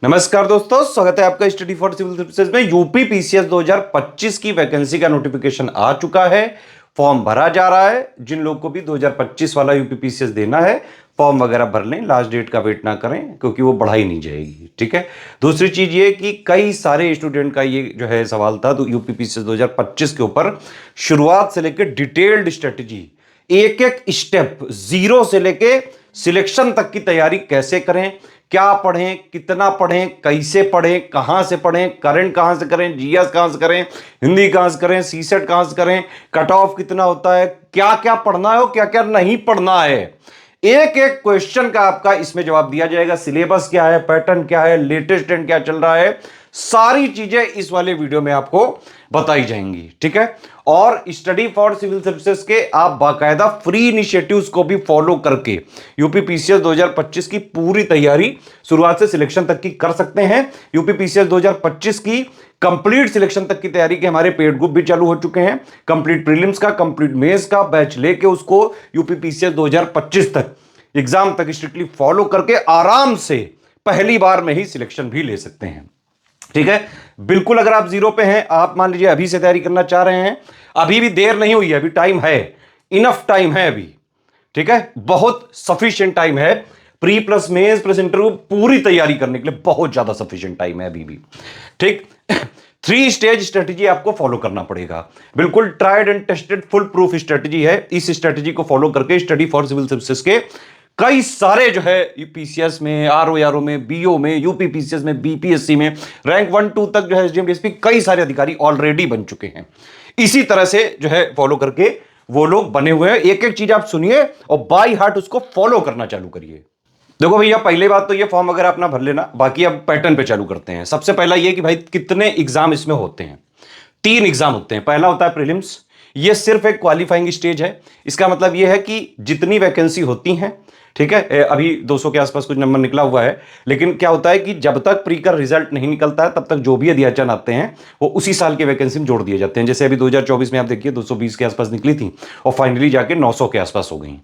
नमस्कार दोस्तों, स्वागत है आपका स्टडी फॉर सिविल सर्विसेज में। यूपी पीसीएस 2025 की वैकेंसी का नोटिफिकेशन आ चुका है। फॉर्म भरा जा रहा है। जिन लोग को भी 2025 वाला यूपी पीसीएस देना है, फॉर्म वगैरह भर लें। लास्ट डेट का वेट ना करें, क्योंकि वो बढ़ाई नहीं जाएगी। ठीक है। दूसरी चीज ये कि कई सारे स्टूडेंट का ये जो है सवाल था, तो यूपी पीसीएस 2025 के ऊपर शुरुआत से लेकर डिटेल्ड स्ट्रेटेजी, एक एक स्टेप, जीरो से लेके सिलेक्शन तक की तैयारी कैसे करें, क्या पढ़ें, कितना पढ़ें, कैसे पढ़ें, कहां से पढ़ें, करंट कहां से करें, जीएस कहां से करें, हिंदी कहां से करें, सीसेट कहां से करें, कट ऑफ कितना होता है, क्या क्या पढ़ना है और क्या क्या नहीं पढ़ना है, एक एक क्वेश्चन का आपका इसमें जवाब दिया जाएगा। सिलेबस क्या है, पैटर्न क्या है, लेटेस्ट ट्रेंड क्या चल रहा है, सारी चीजें इस वाले वीडियो में आपको बताई जाएंगी। ठीक है। और स्टडी फॉर सिविल सर्विसेज के आप बाकायदा फ्री इनिशिएटिव्स को भी फॉलो करके यूपी पीसीएस 2025 की पूरी तैयारी शुरुआत से सिलेक्शन तक की कर सकते हैं। यूपी पीसीएस 2025 की कंप्लीट सिलेक्शन तक की तैयारी के हमारे पेड ग्रुप भी चालू हो चुके हैं। कंप्लीट प्रीलिम्स का, कंप्लीट मेंस का बैच लेके उसको यूपी पीसीएस 2025 तक एग्जाम तक स्ट्रिक्टली फॉलो करके आराम से पहली बार में ही सिलेक्शन भी ले सकते हैं। ठीक है। बिल्कुल, अगर आप जीरो पे हैं, आप मान लीजिए अभी से तैयारी करना चाह रहे हैं, अभी भी देर नहीं हुई है, अभी टाइम है, इनफ टाइम है अभी। ठीक है। बहुत सफिशिएंट टाइम है। Pre plus mains plus interview पूरी तैयारी करने के लिए बहुत ज्यादा सफिशिएंट टाइम है अभी भी। ठीक। 3 स्टेज स्ट्रेटेजी आपको फॉलो करना पड़ेगा। बिल्कुल tried and tested full proof strategy है। इस स्ट्रेटेजी को फॉलो करके स्टडी फॉर सिविल सर्विसेज के कई सारे जो है यूपीसीएस में, आरओ में, बीओ में, यूपी पीसीएस में, बीपीएससी में रैंक 1-2 तक जो है एसडीएम डीएसपी कई सारे अधिकारी ऑलरेडी बन चुके हैं। इसी तरह से जो है फॉलो करके वो लोग बने हुए हैं। एक एक चीज आप सुनिए और बाय हार्ट उसको फॉलो करना चालू करिए। देखो भैया, पहले बात तो ये फॉर्म वगैरह अपना भर लेना, बाकी अब पैटर्न पे चालू करते हैं। सबसे पहला ये कि भाई कितने एग्जाम इसमें होते हैं। 3 एग्जाम होते हैं। पहला होता है प्रीलिम्स। ये सिर्फ एक क्वालिफाइंग स्टेज है। इसका मतलब ये है कि जितनी वैकेंसी होती हैं, ठीक है, अभी 200 के आसपास कुछ नंबर निकला हुआ है, लेकिन क्या होता है कि जब तक प्री का रिजल्ट नहीं निकलता है तब तक जो भी अध्याचन आते हैं वो उसी साल के वैकेंसी में जोड़ दिए जाते हैं। जैसे अभी 2024 में आप देखिए 220 के आसपास निकली थी और फाइनली जाके 900 के आसपास हो गई।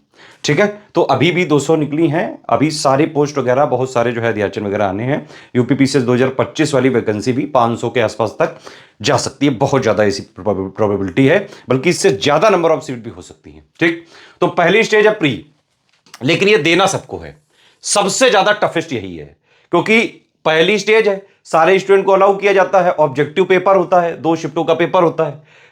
ठीक है। तो अभी भी 200 निकली हैं। अभी सारे पोस्ट वगैरह बहुत सारे जो है अध्याचन वगैरह आने हैं। यूपी पीसीएस 2025 वाली वैकेंसी भी 500 के आसपास तक जा सकती है। बहुत ज्यादा ऐसी प्रोबेबिलिटी है, बल्कि इससे ज्यादा नंबर ऑफ सीट भी हो सकती है। ठीक। तो पहली स्टेज है प्री, लेकिन ये देना सबको है। सबसे ज्यादा टफेस्ट यही है, क्योंकि पहली स्टेज है, सारे स्टूडेंट को अलाउ किया जाता है, ऑब्जेक्टिव पेपर होता है, 2 शिफ्टों का पेपर होता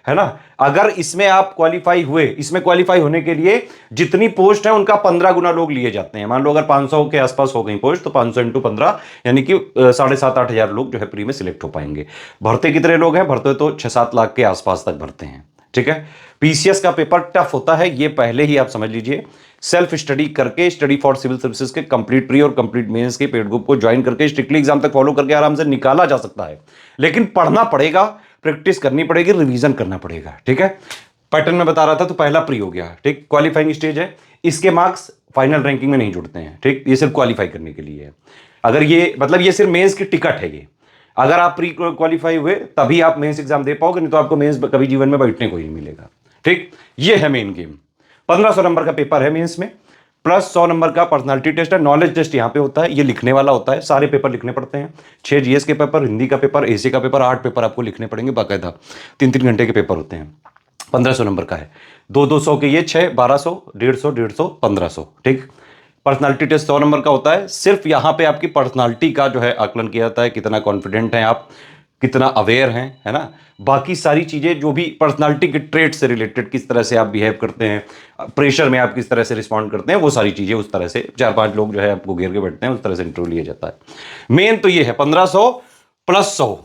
है ना। अगर इसमें आप क्वालिफाई हुए, इसमें क्वालिफाई होने के लिए जितनी पोस्ट है उनका 15 गुना लोग लिए जाते हैं। मान लो अगर 500 के आसपास हो गई पोस्ट, तो 500 इंटू 15 यानी कि 7,500-8 हजार लोग जो है प्री में सिलेक्ट हो पाएंगे। भरते कितने लोग हैं? भरते तो 6-7 लाख के आसपास तक भरते हैं। ठीक है। पीसीएस का पेपर टफ होता है, ये पहले ही आप समझ लीजिए। सेल्फ स्टडी करके स्टडी फॉर सिविल सर्विसेज के कंप्लीट प्री और कंप्लीट मेंस के पेड ग्रुप को ज्वाइन करके स्ट्रिक्टली एग्जाम तक फॉलो करके आराम से निकाला जा सकता है। लेकिन पढ़ना पड़ेगा, प्रैक्टिस करनी पड़ेगी, रिवीजन करना पड़ेगा। ठीक है। पैटर्न में बता रहा था, तो पहला प्री हो गया। ठीक। क्वालिफाइंग स्टेज है। इसके मार्क्स फाइनल रैंकिंग में नहीं जुड़ते हैं। ठीक। ये सिर्फ क्वालिफाई करने के लिए है। अगर ये मतलब ये सिर्फ मेंस की टिकट है। ये अगर आप प्री क्वालिफाई हुए तभी आप मेंस एग्जाम दे पाओगे, नहीं तो आपको मेंस कभी जीवन में बैठने को ही नहीं मिलेगा। ठीक। ये है मेन गेम। 1500 नंबर का पेपर है मेंस में, प्लस 100 नंबर का पर्सनालिटी टेस्ट है। नॉलेज टेस्ट यहां पे होता है, ये लिखने वाला होता है। सारे पेपर लिखने पड़ते हैं। 6 जीएस के पेपर, हिंदी का पेपर, एसी का पेपर, 8 पेपर आपको लिखने पड़ेंगे बाकायदा। 3-3 घंटे के पेपर होते हैं। 1500 नंबर का है। 200 के ये 6, 1200, 150, 1500। ठीक। पर्सनालिटी टेस्ट 100 नंबर का होता है। सिर्फ यहां पे आपकी पर्सनालिटी का जो है आकलन किया जाता है, कितना कॉन्फिडेंट हैं आप, कितना अवेयर हैं, है ना। बाकी सारी चीजें जो भी पर्सनालिटी के ट्रेट से रिलेटेड, किस तरह से आप बिहेव करते हैं, प्रेशर में आप किस तरह से रिस्पॉन्ड करते हैं, वो सारी चीजें उस तरह से 4-5 लोग जो है आपको घेर के बैठते हैं, उस तरह से इंटरव्यू लिया जाता है। मेन तो ये है 1500 प्लस 100,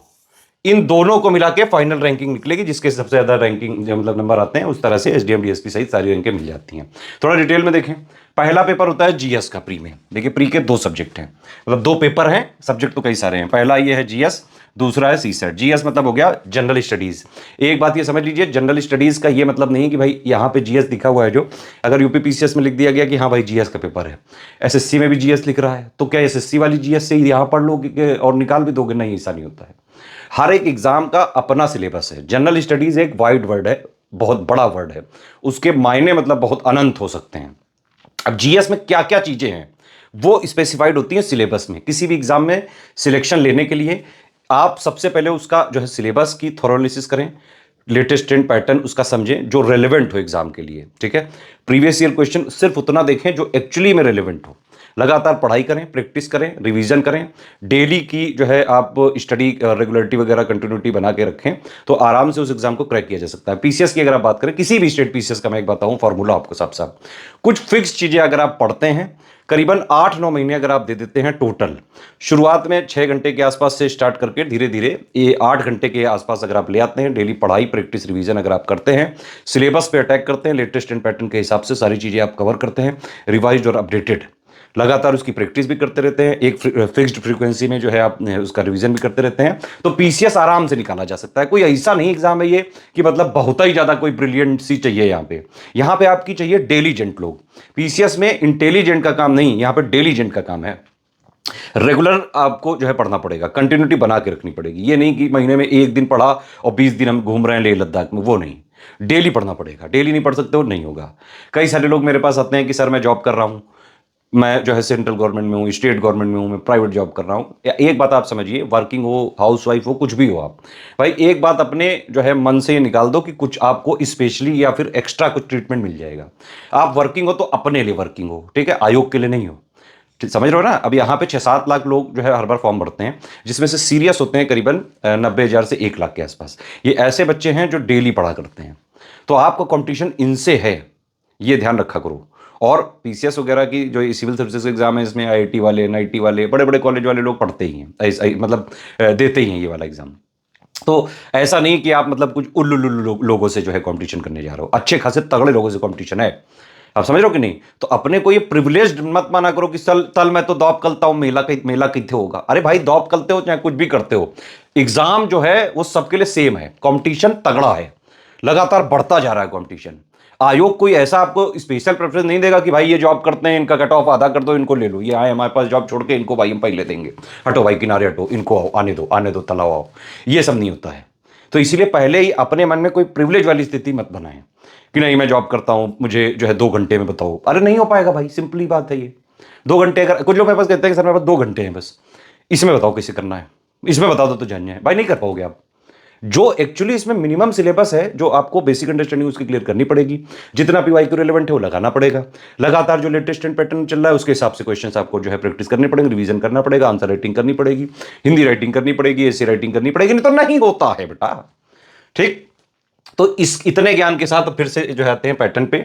इन दोनों को मिला के फाइनल रैंकिंग निकलेगी। जिसके सबसे ज्यादा रैंकिंग मतलब नंबर आते हैं, उस तरह से एसडीएम डीएसपी सहित सारी रैंकें मिल जाती हैं। थोड़ा डिटेल में देखें। पहला पेपर होता है जीएस का प्री में। देखिए प्री के 2 सब्जेक्ट हैं, मतलब 2 पेपर हैं, सब्जेक्ट तो कई सारे हैं। पहला ये है जीएस, दूसरा है सीसेट। जीएस मतलब हो गया जनरल स्टडीज। एक बात ये समझ लीजिए, जनरल स्टडीज का ये मतलब नहीं कि भाई यहां पे जीएस लिखा हुआ है, जो अगर यूपी पीसीएस में लिख दिया गया कि हाँ भाई जीएस का पेपर है, एसएससी में भी जीएस लिख रहा है, तो क्या एसएससी वाली जीएस से यहां पढ़ लोगे और निकाल भी दोगे? नहीं, ऐसा नहीं होता है। हर एक एग्जाम का अपना सिलेबस है। जनरल स्टडीज एक वाइड वर्ड है, बहुत बड़ा वर्ड है, उसके मायने मतलब बहुत अनंत हो सकते हैं। अब जीएस में क्या क्या चीजें हैं, वो स्पेसिफाइड होती है सिलेबस में। किसी भी एग्जाम में सिलेक्शन लेने के लिए आप सबसे पहले उसका जो है सिलेबस की थोरोलिसिस करें, लेटेस्ट ट्रेंड पैटर्न उसका समझें जो रेलेवेंट हो एग्जाम के लिए, ठीक है। प्रीवियस ईयर क्वेश्चन सिर्फ उतना देखें जो एक्चुअली में रेलेवेंट हो। लगातार पढ़ाई करें, प्रैक्टिस करें, रिवीजन करें, डेली की जो है आप स्टडी रेगुलरिटी वगैरह कंटिन्यूटी बना के रखें, तो आराम से उस एग्जाम को क्रैक किया जा सकता है। पीसीएस की अगर आप बात करें, किसी भी स्टेट पीसीएस का मैं एक बताऊं फॉर्मूला आपको साफ साफ, कुछ फिक्स चीजें अगर आप पढ़ते हैं, करीबन 8-9 महीने अगर आप दे देते हैं टोटल, शुरुआत में 6 घंटे के आसपास से स्टार्ट करके धीरे धीरे ये 8 घंटे के आसपास अगर आप ले आते हैं, डेली पढ़ाई प्रैक्टिस रिवीजन अगर आप करते हैं, सिलेबस पे अटैक करते हैं, लेटेस्ट एंड पैटर्न के हिसाब से सारी चीजें आप कवर करते हैं, रिवाइज्ड और अपडेटेड, लगातार उसकी प्रैक्टिस भी करते रहते हैं, एक फिक्स्ड फ्रीक्वेंसी में जो है आप उसका रिवीजन भी करते रहते हैं, तो पीसीएस आराम से निकाला जा सकता है। कोई ऐसा नहीं एग्जाम है ये कि मतलब बहुत ही ज्यादा कोई ब्रिलियंट सी चाहिए यहाँ पे आपकी चाहिए डेलीजेंट लोग। पीसीएस में इंटेलिजेंट का काम नहीं, यहाँ पे डेलीजेंट का काम है। रेगुलर आपको जो है पढ़ना पड़ेगा, कंटिन्यूटी बना के रखनी पड़ेगी। ये नहीं कि महीने में एक दिन पढ़ा और 20 दिन हम घूम रहे हैं लेह लद्दाख में, वो नहीं। डेली पढ़ना पड़ेगा, डेली नहीं पढ़ सकते हो नहीं होगा। कई सारे लोग मेरे पास आते हैं कि सर मैं जॉब कर रहा हूं, मैं जो है सेंट्रल गवर्नमेंट में हूँ, स्टेट गवर्नमेंट में हूँ, मैं प्राइवेट जॉब कर रहा हूँ। एक बात आप समझिए, वर्किंग हो, हाउसवाइफ हो, कुछ भी हो आप, भाई एक बात अपने जो है मन से ये निकाल दो कि कुछ आपको स्पेशली या फिर एक्स्ट्रा कुछ ट्रीटमेंट मिल जाएगा। आप वर्किंग हो तो अपने लिए वर्किंग हो, ठीक है, आयोग के लिए नहीं हो। समझ रहे हो ना। अब यहाँ पे 6-7 लाख लोग जो है हर बार फॉर्म भरते हैं, जिसमें से सीरियस होते हैं करीबन 90,000 से 1 लाख के आसपास। ये ऐसे बच्चे हैं जो डेली पढ़ा करते हैं, तो आपका कंपटीशन इनसे है, ये ध्यान रखा करो। और पीसीएस वगैरह की जो सिविल सर्विसेज एग्जाम है, इसमें आईआईटी वाले, एनआईटी वाले, बड़े बड़े कॉलेज वाले लोग पढ़ते ही हैं, मतलब देते ही हैं ये वाला एग्जाम। तो ऐसा नहीं कि आप मतलब कुछ उल्लू लोगों से जो है कंपटीशन करने जा रहे हो, अच्छे खासे तगड़े लोगों से कंपटीशन है। आप समझ रहे हो कि नहीं। तो अपने को ये प्रिविलेज्ड मत माना करो कि तल मैं तो दौप कलता हूं, मेला कितने होगा। अरे भाई दौप कलते हो चाहे कुछ भी करते हो, एग्जाम जो है वो सबके लिए सेम है, कंपटीशन तगड़ा है, लगातार बढ़ता जा रहा है कंपटीशन। आयोग कोई ऐसा आपको स्पेशल प्रेफरेंस नहीं देगा कि भाई ये जॉब करते हैं, इनका कट ऑफ आधा कर दो, इनको ले लो, ये आए हमारे पास जॉब छोड़ के, इनको भाई हम पहले देंगे, हटो भाई किनारे हटो, इनको आओ, आने दो तलाओ आओ, ये सब नहीं होता है। तो इसीलिए पहले ही अपने मन में कोई प्रिविलेज वाली स्थिति मत बनाएं कि नहीं मैं जॉब करता हूं, मुझे जो है 2 घंटे में बताओ। अरे नहीं हो पाएगा भाई, सिंपली बात है ये। 2 घंटे, अगर कुछ लोग मेरे पास कहते हैं कि सर मेरे पास 2 घंटे हैं बस, इसमें बताओ कैसे करना है, इसमें बता दो तो जानिए है, भाई नहीं कर पाओगे आप। जो एक्चुअली इसमें मिनिमम सिलेबस है, जो आपको बेसिक अंडरस्टैंडिंग उसकी क्लियर करनी पड़ेगी, जितना पीवाईक्यू रिलेवेंट है वो लगाना पड़ेगा, लगातार जो लेटेस्ट एंड पैटर्न चल रहा है उसके हिसाब से क्वेश्चंस आपको जो है प्रैक्टिस करने पड़ेंगे, रिवीजन करना पड़ेगा, आंसर राइटिंग करनी पड़ेगी, हिंदी राइटिंग करनी पड़ेगी, ऐसे राइटिंग करनी पड़ेगी, नहीं तो नहीं होता है बेटा, ठीक। तो इस इतने ज्ञान के साथ फिर से जो आते हैं पैटर्न पे।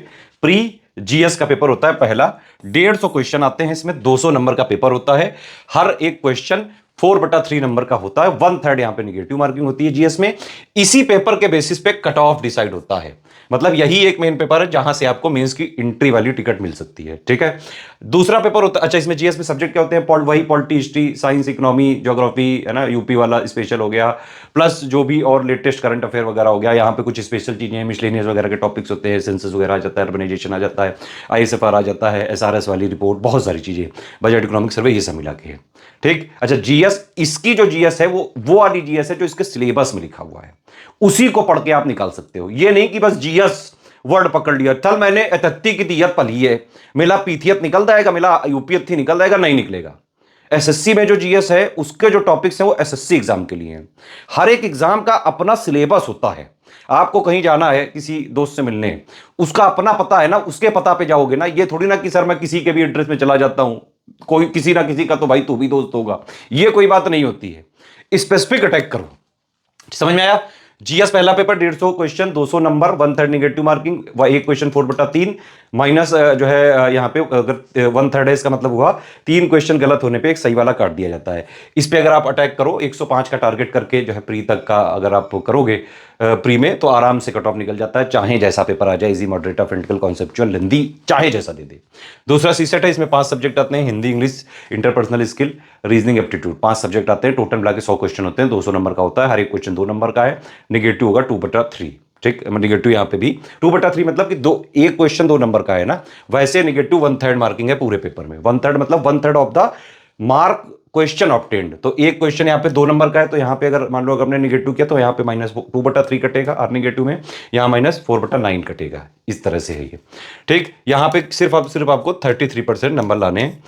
प्री जीएस का पेपर होता है पहला, 150 क्वेश्चन आते हैं इसमें, 200 नंबर का पेपर होता है, हर एक क्वेश्चन 4/3 नंबर का होता है, 1/3 यहां पे निगेटिव मार्किंग होती है जीएस में। इसी पेपर के बेसिस पे कट ऑफ डिसाइड होता है, मतलब यही एक मेन पेपर है जहां से आपको मेंस की एंट्री वाली टिकट मिल सकती है, ठीक है। दूसरा पेपर होता है, अच्छा इसमें जीएस में सब्जेक्ट क्या होते हैं, वही polity, history, science, economy, geography है ना, यूपी वाला स्पेशल हो गया, प्लस जो भी और लेटेस्ट करंट अफेयर वगैरह हो गया। यहाँ पे कुछ स्पेशल चीजें हैं, मिसलेनियस वगैरह के टॉपिक्स होते हैं, सेंसस वगैरह आ जाता है, अर्बनाइजेशन आ जाता है, आईएसएफआर आ जाता है, एसआरएस वाली रिपोर्ट, बहुत सारी चीजें, बजट इकोनॉमिक सर्वे, ये सब मिला के है, ठीक। अच्छा जीएस, इसकी जो जीएस है वो वाली जीएस है जो इसके सिलेबस में लिखा हुआ है, उसी को पढ़ के आप निकाल सकते हो। ये नहीं कि बस जीएस वर्ड पकड़ लिया, चल मैंने एतत्ती की दियत पढ़ी है, मिला पीथियत निकल जाएगा, मिला यूपीयत थी निकल जाएगा, नहीं निकलेगा। एसएससी में जो जीएस है उसके जो टॉपिक्स हैं वो एसएससी एग्जाम के लिए हैं। हर एक एग्जाम का अपना सिलेबस होता है। आपको कहीं जाना है किसी दोस्त से मिलने, उसका अपना पता है ना, उसके पता पे जाओगे ना, ये थोड़ी ना कि सर मैं किसी के भी एड्रेस में चला जाता हूं, कोई किसी ना किसी का तो भाई तू भी दोस्त होगा, ये कोई बात नहीं होती है। स्पेसिफिक अटैक करो, समझ में आया। जीएस पहला paper 150 question, 200 number, 1/3 negative marking, एक क्वेश्चन 4/3 माइनस जो है यहाँ पे अगर 1/3 है इसका मतलब हुआ 3 क्वेश्चन गलत होने पे एक सही वाला काट दिया जाता है। इस पे अगर आप अटैक करो 105 का टारगेट करके जो है प्री तक का अगर आप करोगे प्री में, तो आराम से कट ऑफ निकल जाता है, चाहे जैसा पेपर आ जाए, इजी, मॉडरेट, फ्रेंटिकल, कॉन्सेप्चुअल, हिंदी, चाहे जैसा दे दे। दूसरा सीसेट है, इसमें 5 सब्जेक्ट आते हैं, Hindi, English, interpersonal skill, reasoning, aptitude, 5 subject आते हैं, टोटल मिला के 100 क्वेश्चन होते हैं, 200 नंबर का होता है, हर एक क्वेश्चन 2 नंबर का है, निगेटिव होगा 2/3, ठीक। निगेटिव यहाँ पे भी 2/3 मतलब कि एक क्वेश्चन 2 नंबर का है ना, वैसे निगेटिव 1/3 मार्किंग है पूरे पेपर में, 1/3 मतलब 1/3 of the mark question obtained. तो एक क्वेश्चन यहाँ पे 2 नंबर का है, तो यहाँ पे अगर मान लो अगर हमने निगेटिव किया तो यहाँ पे -2/3 कटेगा, और निगेटिव में यहाँ -4/9 कटेगा, इस तरह से है ये, ठीक। यहाँ पे सिर्फ आपको 33% नंबर लाने हैं,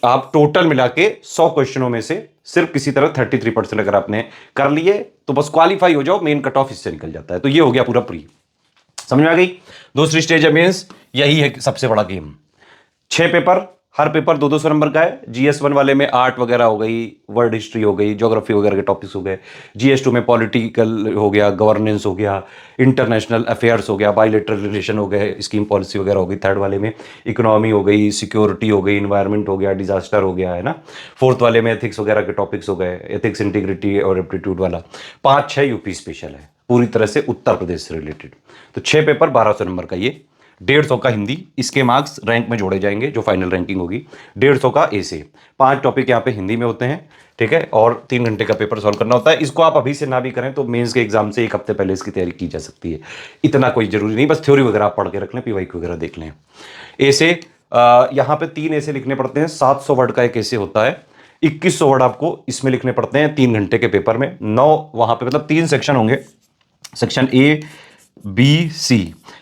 आप टोटल मिला के 100 क्वेश्चनों में से सिर्फ किसी तरह 33% अगर आपने कर लिए तो बस क्वालिफाई हो जाओ, मेन कट ऑफ इससे निकल जाता है। तो ये हो गया पूरा प्री। समझ में आ गई। दूसरी स्टेज है मेंस, यही है सबसे बड़ा गेम। 6 पेपर, हर पेपर 200 नंबर का है। GS1 वाले में आर्ट वगैरह हो गई, वर्ल्ड हिस्ट्री हो गई, ज्योग्राफी वगैरह के टॉपिक्स हो गए। GS2 में पॉलिटिकल हो गया, गवर्नेंस हो गया, इंटरनेशनल अफेयर्स हो गया, बायलैटरल रिलेशन हो गए, स्कीम पॉलिसी वगैरह हो गई। थर्ड वाले में इकोनॉमी हो गई, सिक्योरिटी हो गई, इन्वायरमेंट हो गया, डिजास्टर हो गया, है ना। फोर्थ वाले में एथिक्स वगैरह के टॉपिक्स हो गए, एथिक्स, इंटीग्रिटी और एप्टीट्यूड वाला। 5-6 यूपी स्पेशल है, पूरी तरह से उत्तर प्रदेश से रिलेटेड। तो 6 पेपर 1200 नंबर का, ये 150 का हिंदी, इसके मार्क्स रैंक में जोड़े जाएंगे जो फाइनल रैंकिंग होगी। 150 का ऐसे 5 टॉपिक यहाँ पे हिंदी में होते हैं, ठीक है। और 3 घंटे का पेपर सॉल्व करना होता है। इसको आप अभी से ना भी करें तो मेंस के एग्जाम से 1 हफ्ते पहले इसकी तैयारी की जा सकती है। इतना कोई जरूरी नहीं, बस थ्योरी वगैरह आप पढ़ के रख लें, PYQ वगैरह देख लें। ऐसे यहाँ पे 3 ऐसे लिखने पड़ते हैं। 700 वर्ड का एक ऐसे होता है। 2100 वर्ड आपको इसमें लिखने पड़ते हैं 3 घंटे के पेपर में। 9 वहां पे, मतलब 3 सेक्शन होंगे, सेक्शन A, B, C।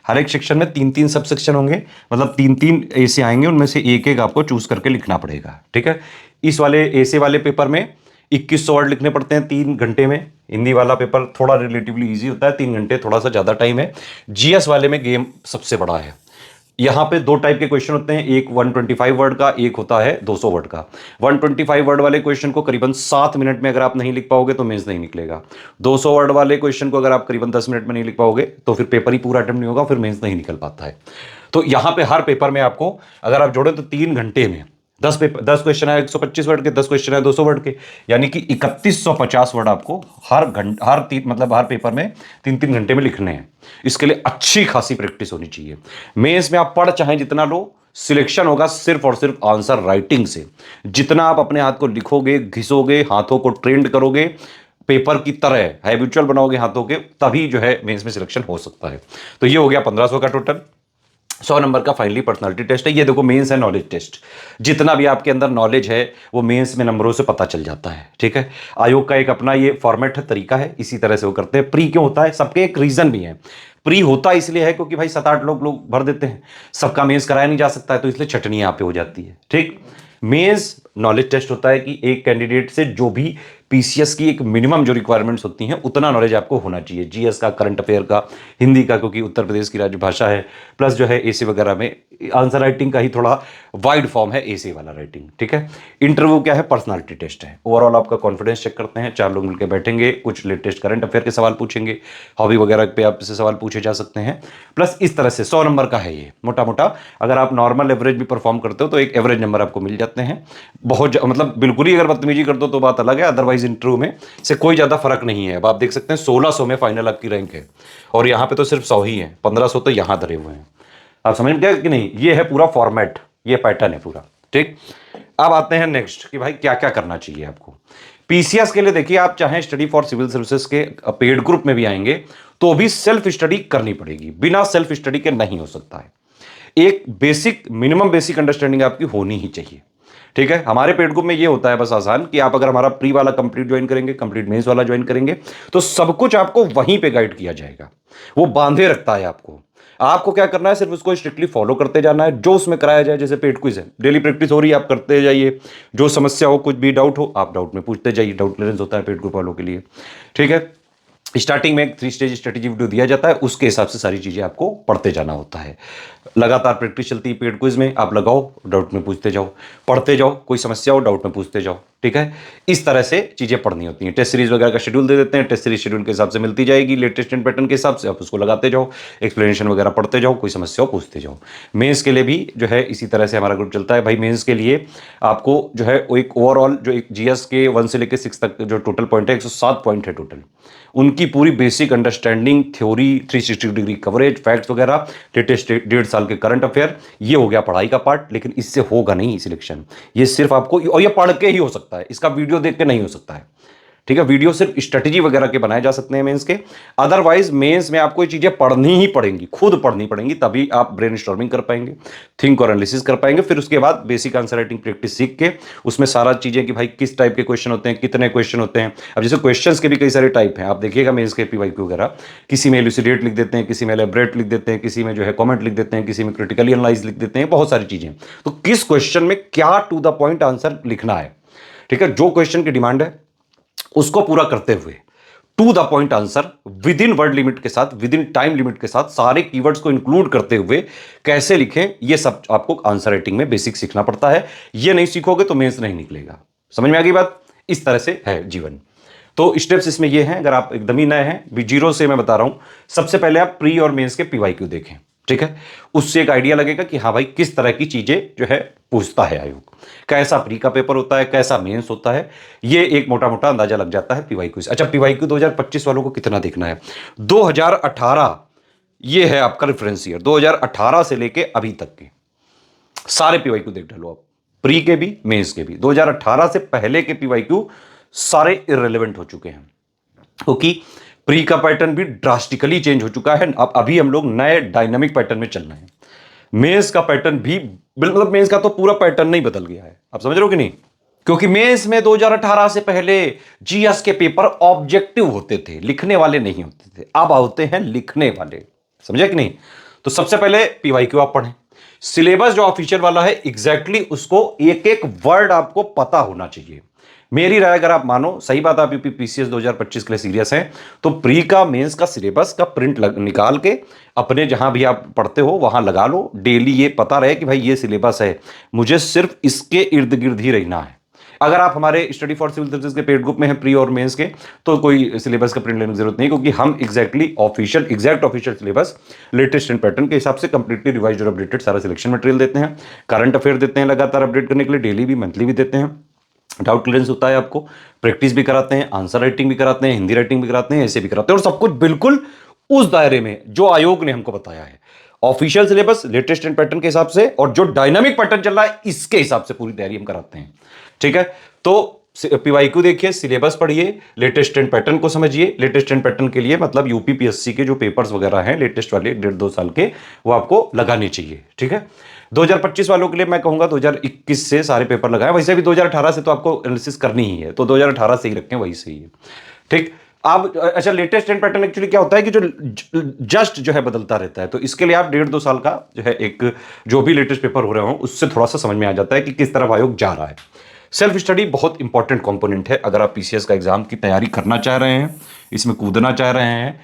हर एक सेक्शन में 3-3 सब सेक्शन होंगे, मतलब 3-3 ऐसे आएंगे, उनमें से एक एक आपको चूज करके लिखना पड़ेगा, ठीक है। इस वाले ऐसे वाले पेपर में 2100 वर्ड लिखने पड़ते हैं 3 घंटे में। हिंदी वाला पेपर थोड़ा रिलेटिवली इजी होता है, 3 घंटे थोड़ा सा ज्यादा टाइम है। GS वाले में गेम सबसे बड़ा है। यहाँ पे 2 टाइप के क्वेश्चन होते हैं, एक 125 वर्ड का, एक होता है 200 वर्ड का। 125 वर्ड वाले क्वेश्चन को करीबन 7 मिनट में अगर आप नहीं लिख पाओगे तो मेंस नहीं निकलेगा। 200 वर्ड वाले क्वेश्चन को अगर आप करीबन 10 मिनट में नहीं लिख पाओगे तो फिर पेपर ही पूरा अटेम्प्ट नहीं होगा, फिर मेंस नहीं निकल पाता है। तो यहाँ पे हर पेपर में आपको अगर आप जोड़े तो 3 घंटे में 10 क्वेश्चन है 125 वर्ड के, 10 क्वेश्चन है 200 वर्ड के, यानी कि 3150 वर्ड आपको हर पेपर में 3-3 घंटे में लिखने हैं। इसके लिए अच्छी खासी प्रैक्टिस होनी चाहिए। मेंस में आप पढ़ चाहे जितना लो, सिलेक्शन होगा सिर्फ और सिर्फ आंसर राइटिंग से। जितना आप अपने हाथ को लिखोगे, घिसोगे, हाथों को ट्रेंड करोगे, पेपर की तरह हैबिचुअल बनाओगे हाथों के, तभी जो है मेंस में सिलेक्शन हो सकता है। तो ये हो गया 1500 का टोटल। 100 नंबर का फाइनली पर्सनालिटी टेस्ट है। ये देखो मेंस है नॉलेज टेस्ट। जितना भी आपके अंदर नॉलेज है वो मेंस में नंबरों से पता चल जाता है, ठीक है। आयोग का एक अपना ये फॉर्मेट है, तरीका है, इसी तरह से वो करते हैं। प्री क्यों होता है, सबके एक रीजन भी है। प्री होता इसलिए है क्योंकि भाई 7-8 लोग भर देते हैं, सबका मेंस कराया नहीं जा सकता है, तो इसलिए छटनी यहाँ पे हो जाती है, ठीक। मेंस नॉलेज टेस्ट होता है कि एक कैंडिडेट से जो भी PCS की एक मिनिमम जो रिक्वायरमेंट्स होती हैं उतना नॉलेज आपको होना चाहिए। GS का, करंट अफेयर का, हिंदी का क्योंकि उत्तर प्रदेश की राजभाषा है, प्लस जो है ऐसे वगैरह में आंसर राइटिंग का ही थोड़ा वाइड फॉर्म है ऐसे वाला राइटिंग, ठीक है। इंटरव्यू क्या है, पर्सनालिटी टेस्ट है। ओवरऑल आपका कॉन्फिडेंस चेक करते हैं, 4 लोग मिलकर बैठेंगे, कुछ लेटेस्ट करंट अफेयर के सवाल पूछेंगे, हॉबी वगैरह पे आपसे सवाल पूछे जा सकते हैं। प्लस इस तरह से 100 नंबर का है ये मोटा मोटा। अगर आप नॉर्मल एवरेज भी परफॉर्म करते हो तो एक एवरेज नंबर आपको मिल जाते हैं। बहुत मतलब बिल्कुल ही अगर बदतमीजी कर दो तो बात अलग है, अदरवाइज इंटरव्यू में से कोई ज्यादा फर्क नहीं है। अब आप देख सकते हैं 1600 में फाइनल आपकी रैंक है, और यहां पे तो सिर्फ 100 ही है, 1500 तो यहां धरे हुए हैं। आप समझ में गए कि नहीं, ये है पूरा फॉर्मेट, ये पैटर्न है पूरा, ठीक। अब आते हैं नेक्स्ट कि भाई क्या क्या करना चाहिए आपको PCS के लिए। देखिए, आप चाहे स्टडी फॉर सिविल सर्विसेज के पेड ग्रुप में भी आएंगे तो भी सेल्फ स्टडी करनी पड़ेगी, बिना सेल्फ स्टडी के नहीं हो सकता है। एक बेसिक मिनिमम बेसिक अंडरस्टैंडिंग आपकी होनी ही चाहिए, ठीक है। हमारे पेड ग्रुप में ये होता है बस आसान कि आप अगर हमारा प्री वाला कंप्लीट ज्वाइन करेंगे, कंप्लीट मेंस वाला ज्वाइन करेंगे, तो सब कुछ आपको वहीं पे गाइड किया जाएगा। वो बांधे रखता है आपको क्या करना है, सिर्फ उसको स्ट्रिक्टली फॉलो करते जाना है, जो उसमें कराया जाए। जैसे पेड क्विज है, डेली प्रैक्टिस हो रही है, आप करते जाइए। जो समस्या हो, कुछ भी डाउट हो, आप डाउट में पूछते जाइए। डाउट क्लियरेंस होता है पेड ग्रुप वालों के लिए, ठीक है। स्टार्टिंग में एक 3 स्टेज स्ट्रेटेजी वीडियो दिया जाता है, उसके हिसाब से सारी चीजें आपको पढ़ते जाना होता है। लगातार प्रैक्टिस चलती है पेड क्विज में, आप लगाओ, डाउट में पूछते जाओ, पढ़ते जाओ, कोई समस्या हो डाउट में पूछते जाओ, ठीक है। इस तरह से चीजें पढ़नी होती हैं। टेस्ट सीरीज वगैरह का शेड्यूल दे देते हैं, टेस्ट सीरीज शेड्यूल के हिसाब से मिलती जाएगी, लेटेस्ट एंड पैटर्न के हिसाब से आप उसको लगाते जाओ, एक्सप्लेनेशन वगैरह पढ़ते जाओ, कोई समस्या हो पूछते जाओ। मेंस के लिए भी जो है इसी तरह से हमारा ग्रुप चलता है। भाई मेंस के लिए आपको जो है एक ओवरऑल जो एक GS के 1 से लेकर 6 तक जो टोटल पॉइंट है, 107 पॉइंट है टोटल। उनकी पूरी basic understanding, theory, 360 degree coverage, facts वगैरह, लेटेस्ट 1.5 साल के करंट अफेयर, ये हो गया पढ़ाई का पार्ट। लेकिन इससे होगा नहीं सिलेक्शन, ये सिर्फ आपको, और ये पढ़ के ही हो सकता है, इसका वीडियो देख के नहीं हो सकता है, ठीक है, वीडियो सिर्फ स्ट्रेटेजी वगैरह के बनाए जा सकते हैं मेंस के। अदरवाइज मेंस में आपको ये चीजें पढ़नी ही पड़ेंगी, खुद पढ़नी पड़ेंगी, तभी आप ब्रेनस्टॉर्मिंग कर पाएंगे, थिंक और एनालिसिस कर पाएंगे। फिर उसके बाद बेसिक आंसर राइटिंग प्रैक्टिस सीख के उसमें सारा चीजें कि भाई किस टाइप के क्वेश्चन होते हैं, कितने क्वेश्चन होते हैं। अब जैसे क्वेश्चंस के भी कई सारे टाइप हैं, आप देखिएगा मेंस के पीवाईक्यू वगैरह, किसी में इलुसिडेट लिख देते हैं, किसी में एलैबोरेट लिख देते हैं, किसी में जो है कमेंट लिख देते हैं, किसी में क्रिटिकली एनालाइज लिख देते हैं, बहुत सारी चीजें। तो किस क्वेश्चन में क्या टू द पॉइंट आंसर लिखना है, ठीक है, जो क्वेश्चन की डिमांड है उसको पूरा करते हुए to the point answer within word limit के साथ, विद इन टाइम लिमिट के साथ, सारे कीवर्ड्स को इंक्लूड करते हुए कैसे लिखें, ये सब आपको आंसर राइटिंग में बेसिक सीखना पड़ता है। ये नहीं सीखोगे तो मेंस नहीं निकलेगा। समझ में आ गई बात? इस तरह से है जीवन। तो स्टेप्स इसमें ये हैं, अगर आप एकदम ही नए हैं, भी जीरो से मैं बता रहा हूं, सबसे पहले आप प्री और मेंस के पीवाईक्यू देखें, ठीक है, उससे एक आइडिया लगेगा कि हाँ भाई किस तरह की चीजें जो है पूछता है आयोग, कैसा प्री का पेपर होता है, कैसा मेंस होता है, ये एक मोटा मोटा अंदाजा लग जाता है पीवाईक्यू से। अच्छा, पीवाईक्यू 2025 वालों को कितना देखना है? 2018 ये है आपका रेफरेंस ईयर, 2018 से लेके अभी तक के सारे पीवाईक्यू देख डालो आप, प्री के भी मेंस के भी। 2018 से पहले के पीवाईक्यू सारे इररिलेवेंट हो चुके हैं, क्योंकि प्री का पैटर्न भी ड्रास्टिकली चेंज हो चुका है। अब अभी हम लोग नए डायनामिक पैटर्न में चल रहे हैं। मेंस का पैटर्न भी, मतलब मेंस का तो पूरा पैटर्न नहीं बदल गया है, आप समझ रहे हो कि नहीं? क्योंकि मेंस में 2018 से पहले जीएस के पेपर ऑब्जेक्टिव होते थे, लिखने वाले नहीं होते थे। अब होते हैं लिखने वाले, समझे कि नहीं? तो सबसे पहले पीवाईक्यू आप पढ़ें। सिलेबस जो ऑफिशियल वाला है एग्जैक्टली उसको एक एक वर्ड आपको पता होना चाहिए। मेरी राय अगर आप मानो, सही बात, आप यूपीपीसीएस 2025 के लिए सीरियस हैं, तो प्री का मेंस का सिलेबस का प्रिंट निकाल के अपने जहां भी आप पढ़ते हो वहां लगा लो। डेली ये पता रहे कि भाई ये सिलेबस है, मुझे सिर्फ इसके इर्द गिर्द ही रहना है। अगर आप हमारे स्टडी फॉर सिविल सर्विसेज के पेड ग्रुप में हैं प्री और मेंस के, तो कोई सिलेबस का प्रिंट लेने की जरूरत नहीं, क्योंकि हम exactly exact official syllabus latest and pattern के हिसाब से कंप्लीटली रिवाइज्ड और अपडेटेड सारा सिलेक्शन मटेरियल देते हैं। करंट अफेयर देते हैं लगातार अपडेट करने के लिए, डेली भी मंथली भी देते हैं। डाउट क्लियरेंस होता है, आपको प्रैक्टिस भी कराते हैं, आंसर राइटिंग भी कराते हैं, हिंदी राइटिंग भी कराते हैं, ऐसे भी कराते हैं, और सब कुछ बिल्कुल उस दायरे में जो आयोग ने हमको बताया है। Official syllabus latest and pattern के हिसाब से, और जो डायनामिक पैटर्न चल रहा है इसके हिसाब से पूरी तैयारी हम कराते हैं, ठीक है। तो पीवाईक्यू देखिए, सिलेबस पढ़िए, लेटेस्ट एंड पैटर्न को समझिए। लेटेस्ट एंड पैटर्न के लिए मतलब यूपीपीएससी के जो पेपर्स वगैरह हैं लेटेस्ट वाले 1.5-2 साल के, वो आपको लगाने चाहिए, ठीक है। 2025 वालों के लिए मैं कहूंगा 2021 से सारे पेपर लगाएं। वैसे भी 2018 से तो आपको एनालिसिस करनी ही है, तो 2018 से ही रखें, वही सही है, ठीक। आप अच्छा, लेटेस्ट एंड पैटर्न एक्चुअली क्या होता है कि जो जस्ट जो है बदलता रहता है, तो इसके लिए आप 1.5-2 साल का जो है एक जो भी लेटेस्ट पेपर हो रहे हो उससे थोड़ा सा समझ में आ जाता है कि किस तरफ आयोग जा रहा है। सेल्फ स्टडी बहुत इंपॉर्टेंट कंपोनेंट है। अगर आप पीसीएस का एग्जाम की तैयारी करना चाह रहे हैं, इसमें कूदना चाह रहे हैं,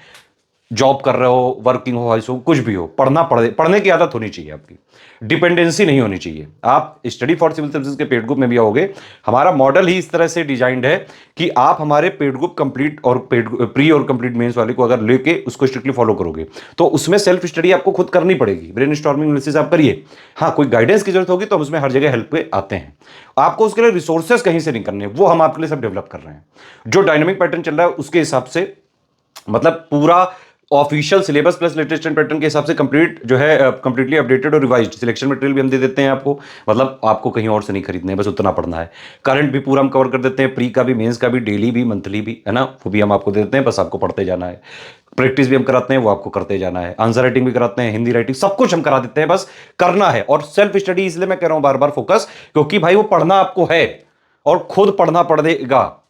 जॉब कर रहे हो, वर्किंग हो, हाउस हो, कुछ भी हो, पढ़ने की आदत होनी चाहिए आपकी, डिपेंडेंसी नहीं होनी चाहिए। आप स्टडी फॉर सिविल सर्विसेज के पेड ग्रुप में भी आओगे, हमारा मॉडल ही इस तरह से डिजाइंड है कि आप हमारे पेड ग्रुप कंप्लीट और प्री और कंप्लीट मेंस वाले को अगर लेके उसको स्ट्रिक्टली फॉलो करोगे तो उसमें सेल्फ स्टडी आपको खुद करनी पड़ेगी, ब्रेनस्टॉर्मिंग एनालिसिस आप करिए। हाँ, कोई गाइडेंस की जरूरत होगी तो हम उसमें हर जगह हेल्प पे आते हैं। आपको उसके लिए रिसोर्सेज कहीं से नहीं करने, वो हम आपके लिए सब डेवलप कर रहे हैं। जो डायनामिक पैटर्न चल रहा है उसके हिसाब से, मतलब पूरा official syllabus plus latest and pattern के हिसाब से कंप्लीट जो है कंप्लीटली अपडेटेड और रिवाइज्ड सिलेक्शन मटेरियल भी हम दे देते हैं आपको। मतलब आपको कहीं और से नहीं खरीदने है, बस उतना पढ़ना है। करंट भी पूरा हम कवर कर देते हैं, प्री का भी, मेंस का भी, डेली भी, मंथली भी, है ना, वो भी हम आपको दे देते हैं, बस आपको पढ़ते जाना है। प्रैक्टिस भी हम कराते हैं, वो आपको करते जाना है। आंसर राइटिंग भी कराते हैं, हिंदी राइटिंग, सब कुछ हम करा देते हैं, बस करना है। और सेल्फ स्टडी इसलिए मैं कह रहा हूं बार बार फोकस, क्योंकि भाई वो पढ़ना आपको है और खुद पढ़ना पड़ेगा,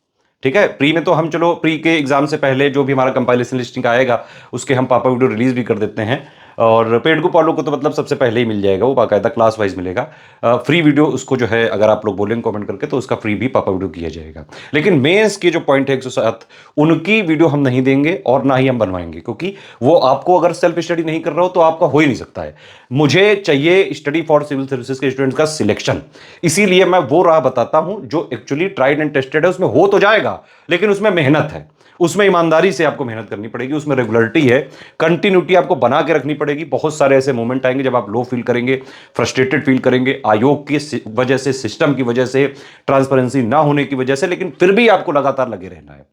ठीक है। प्री में तो हम चलो प्री के एग्जाम से पहले जो भी हमारा कंपाइलेशन लिस्टिंग आएगा उसके हम पापा वीडियो रिलीज भी कर देते हैं, और पेड ग्रुप वालों को तो मतलब सबसे पहले ही मिल जाएगा, वो बाकायदा क्लास वाइज मिलेगा। फ्री वीडियो उसको जो है अगर आप लोग बोलेंगे कमेंट करके तो उसका फ्री भी पापा वीडियो किया जाएगा। लेकिन मेंस के जो पॉइंट है 107 उनकी वीडियो हम नहीं देंगे और ना ही हम बनवाएंगे, क्योंकि वो आपको अगर सेल्फ स्टडी नहीं कर रहे हो तो आपका हो ही नहीं सकता है। मुझे चाहिए स्टडी फॉर सिविल सर्विसेज के स्टूडेंट्स का सिलेक्शन, इसीलिए मैं वो राह बताता हूं जो एक्चुअली ट्राइड एंड टेस्टेड है। उसमें हो तो जाएगा लेकिन उसमें मेहनत है, उसमें ईमानदारी से आपको मेहनत करनी पड़ेगी, उसमें रेगुलरिटी है, कंटिन्यूटी आपको बना के रखनी पड़ेगी। बहुत सारे ऐसे मोमेंट आएंगे जब आप लो फील करेंगे, फ्रस्ट्रेटेड फील करेंगे, आयोग की वजह से, सिस्टम की वजह से, ट्रांसपेरेंसी ना होने की वजह से, लेकिन फिर भी आपको लगातार लगे रहना है,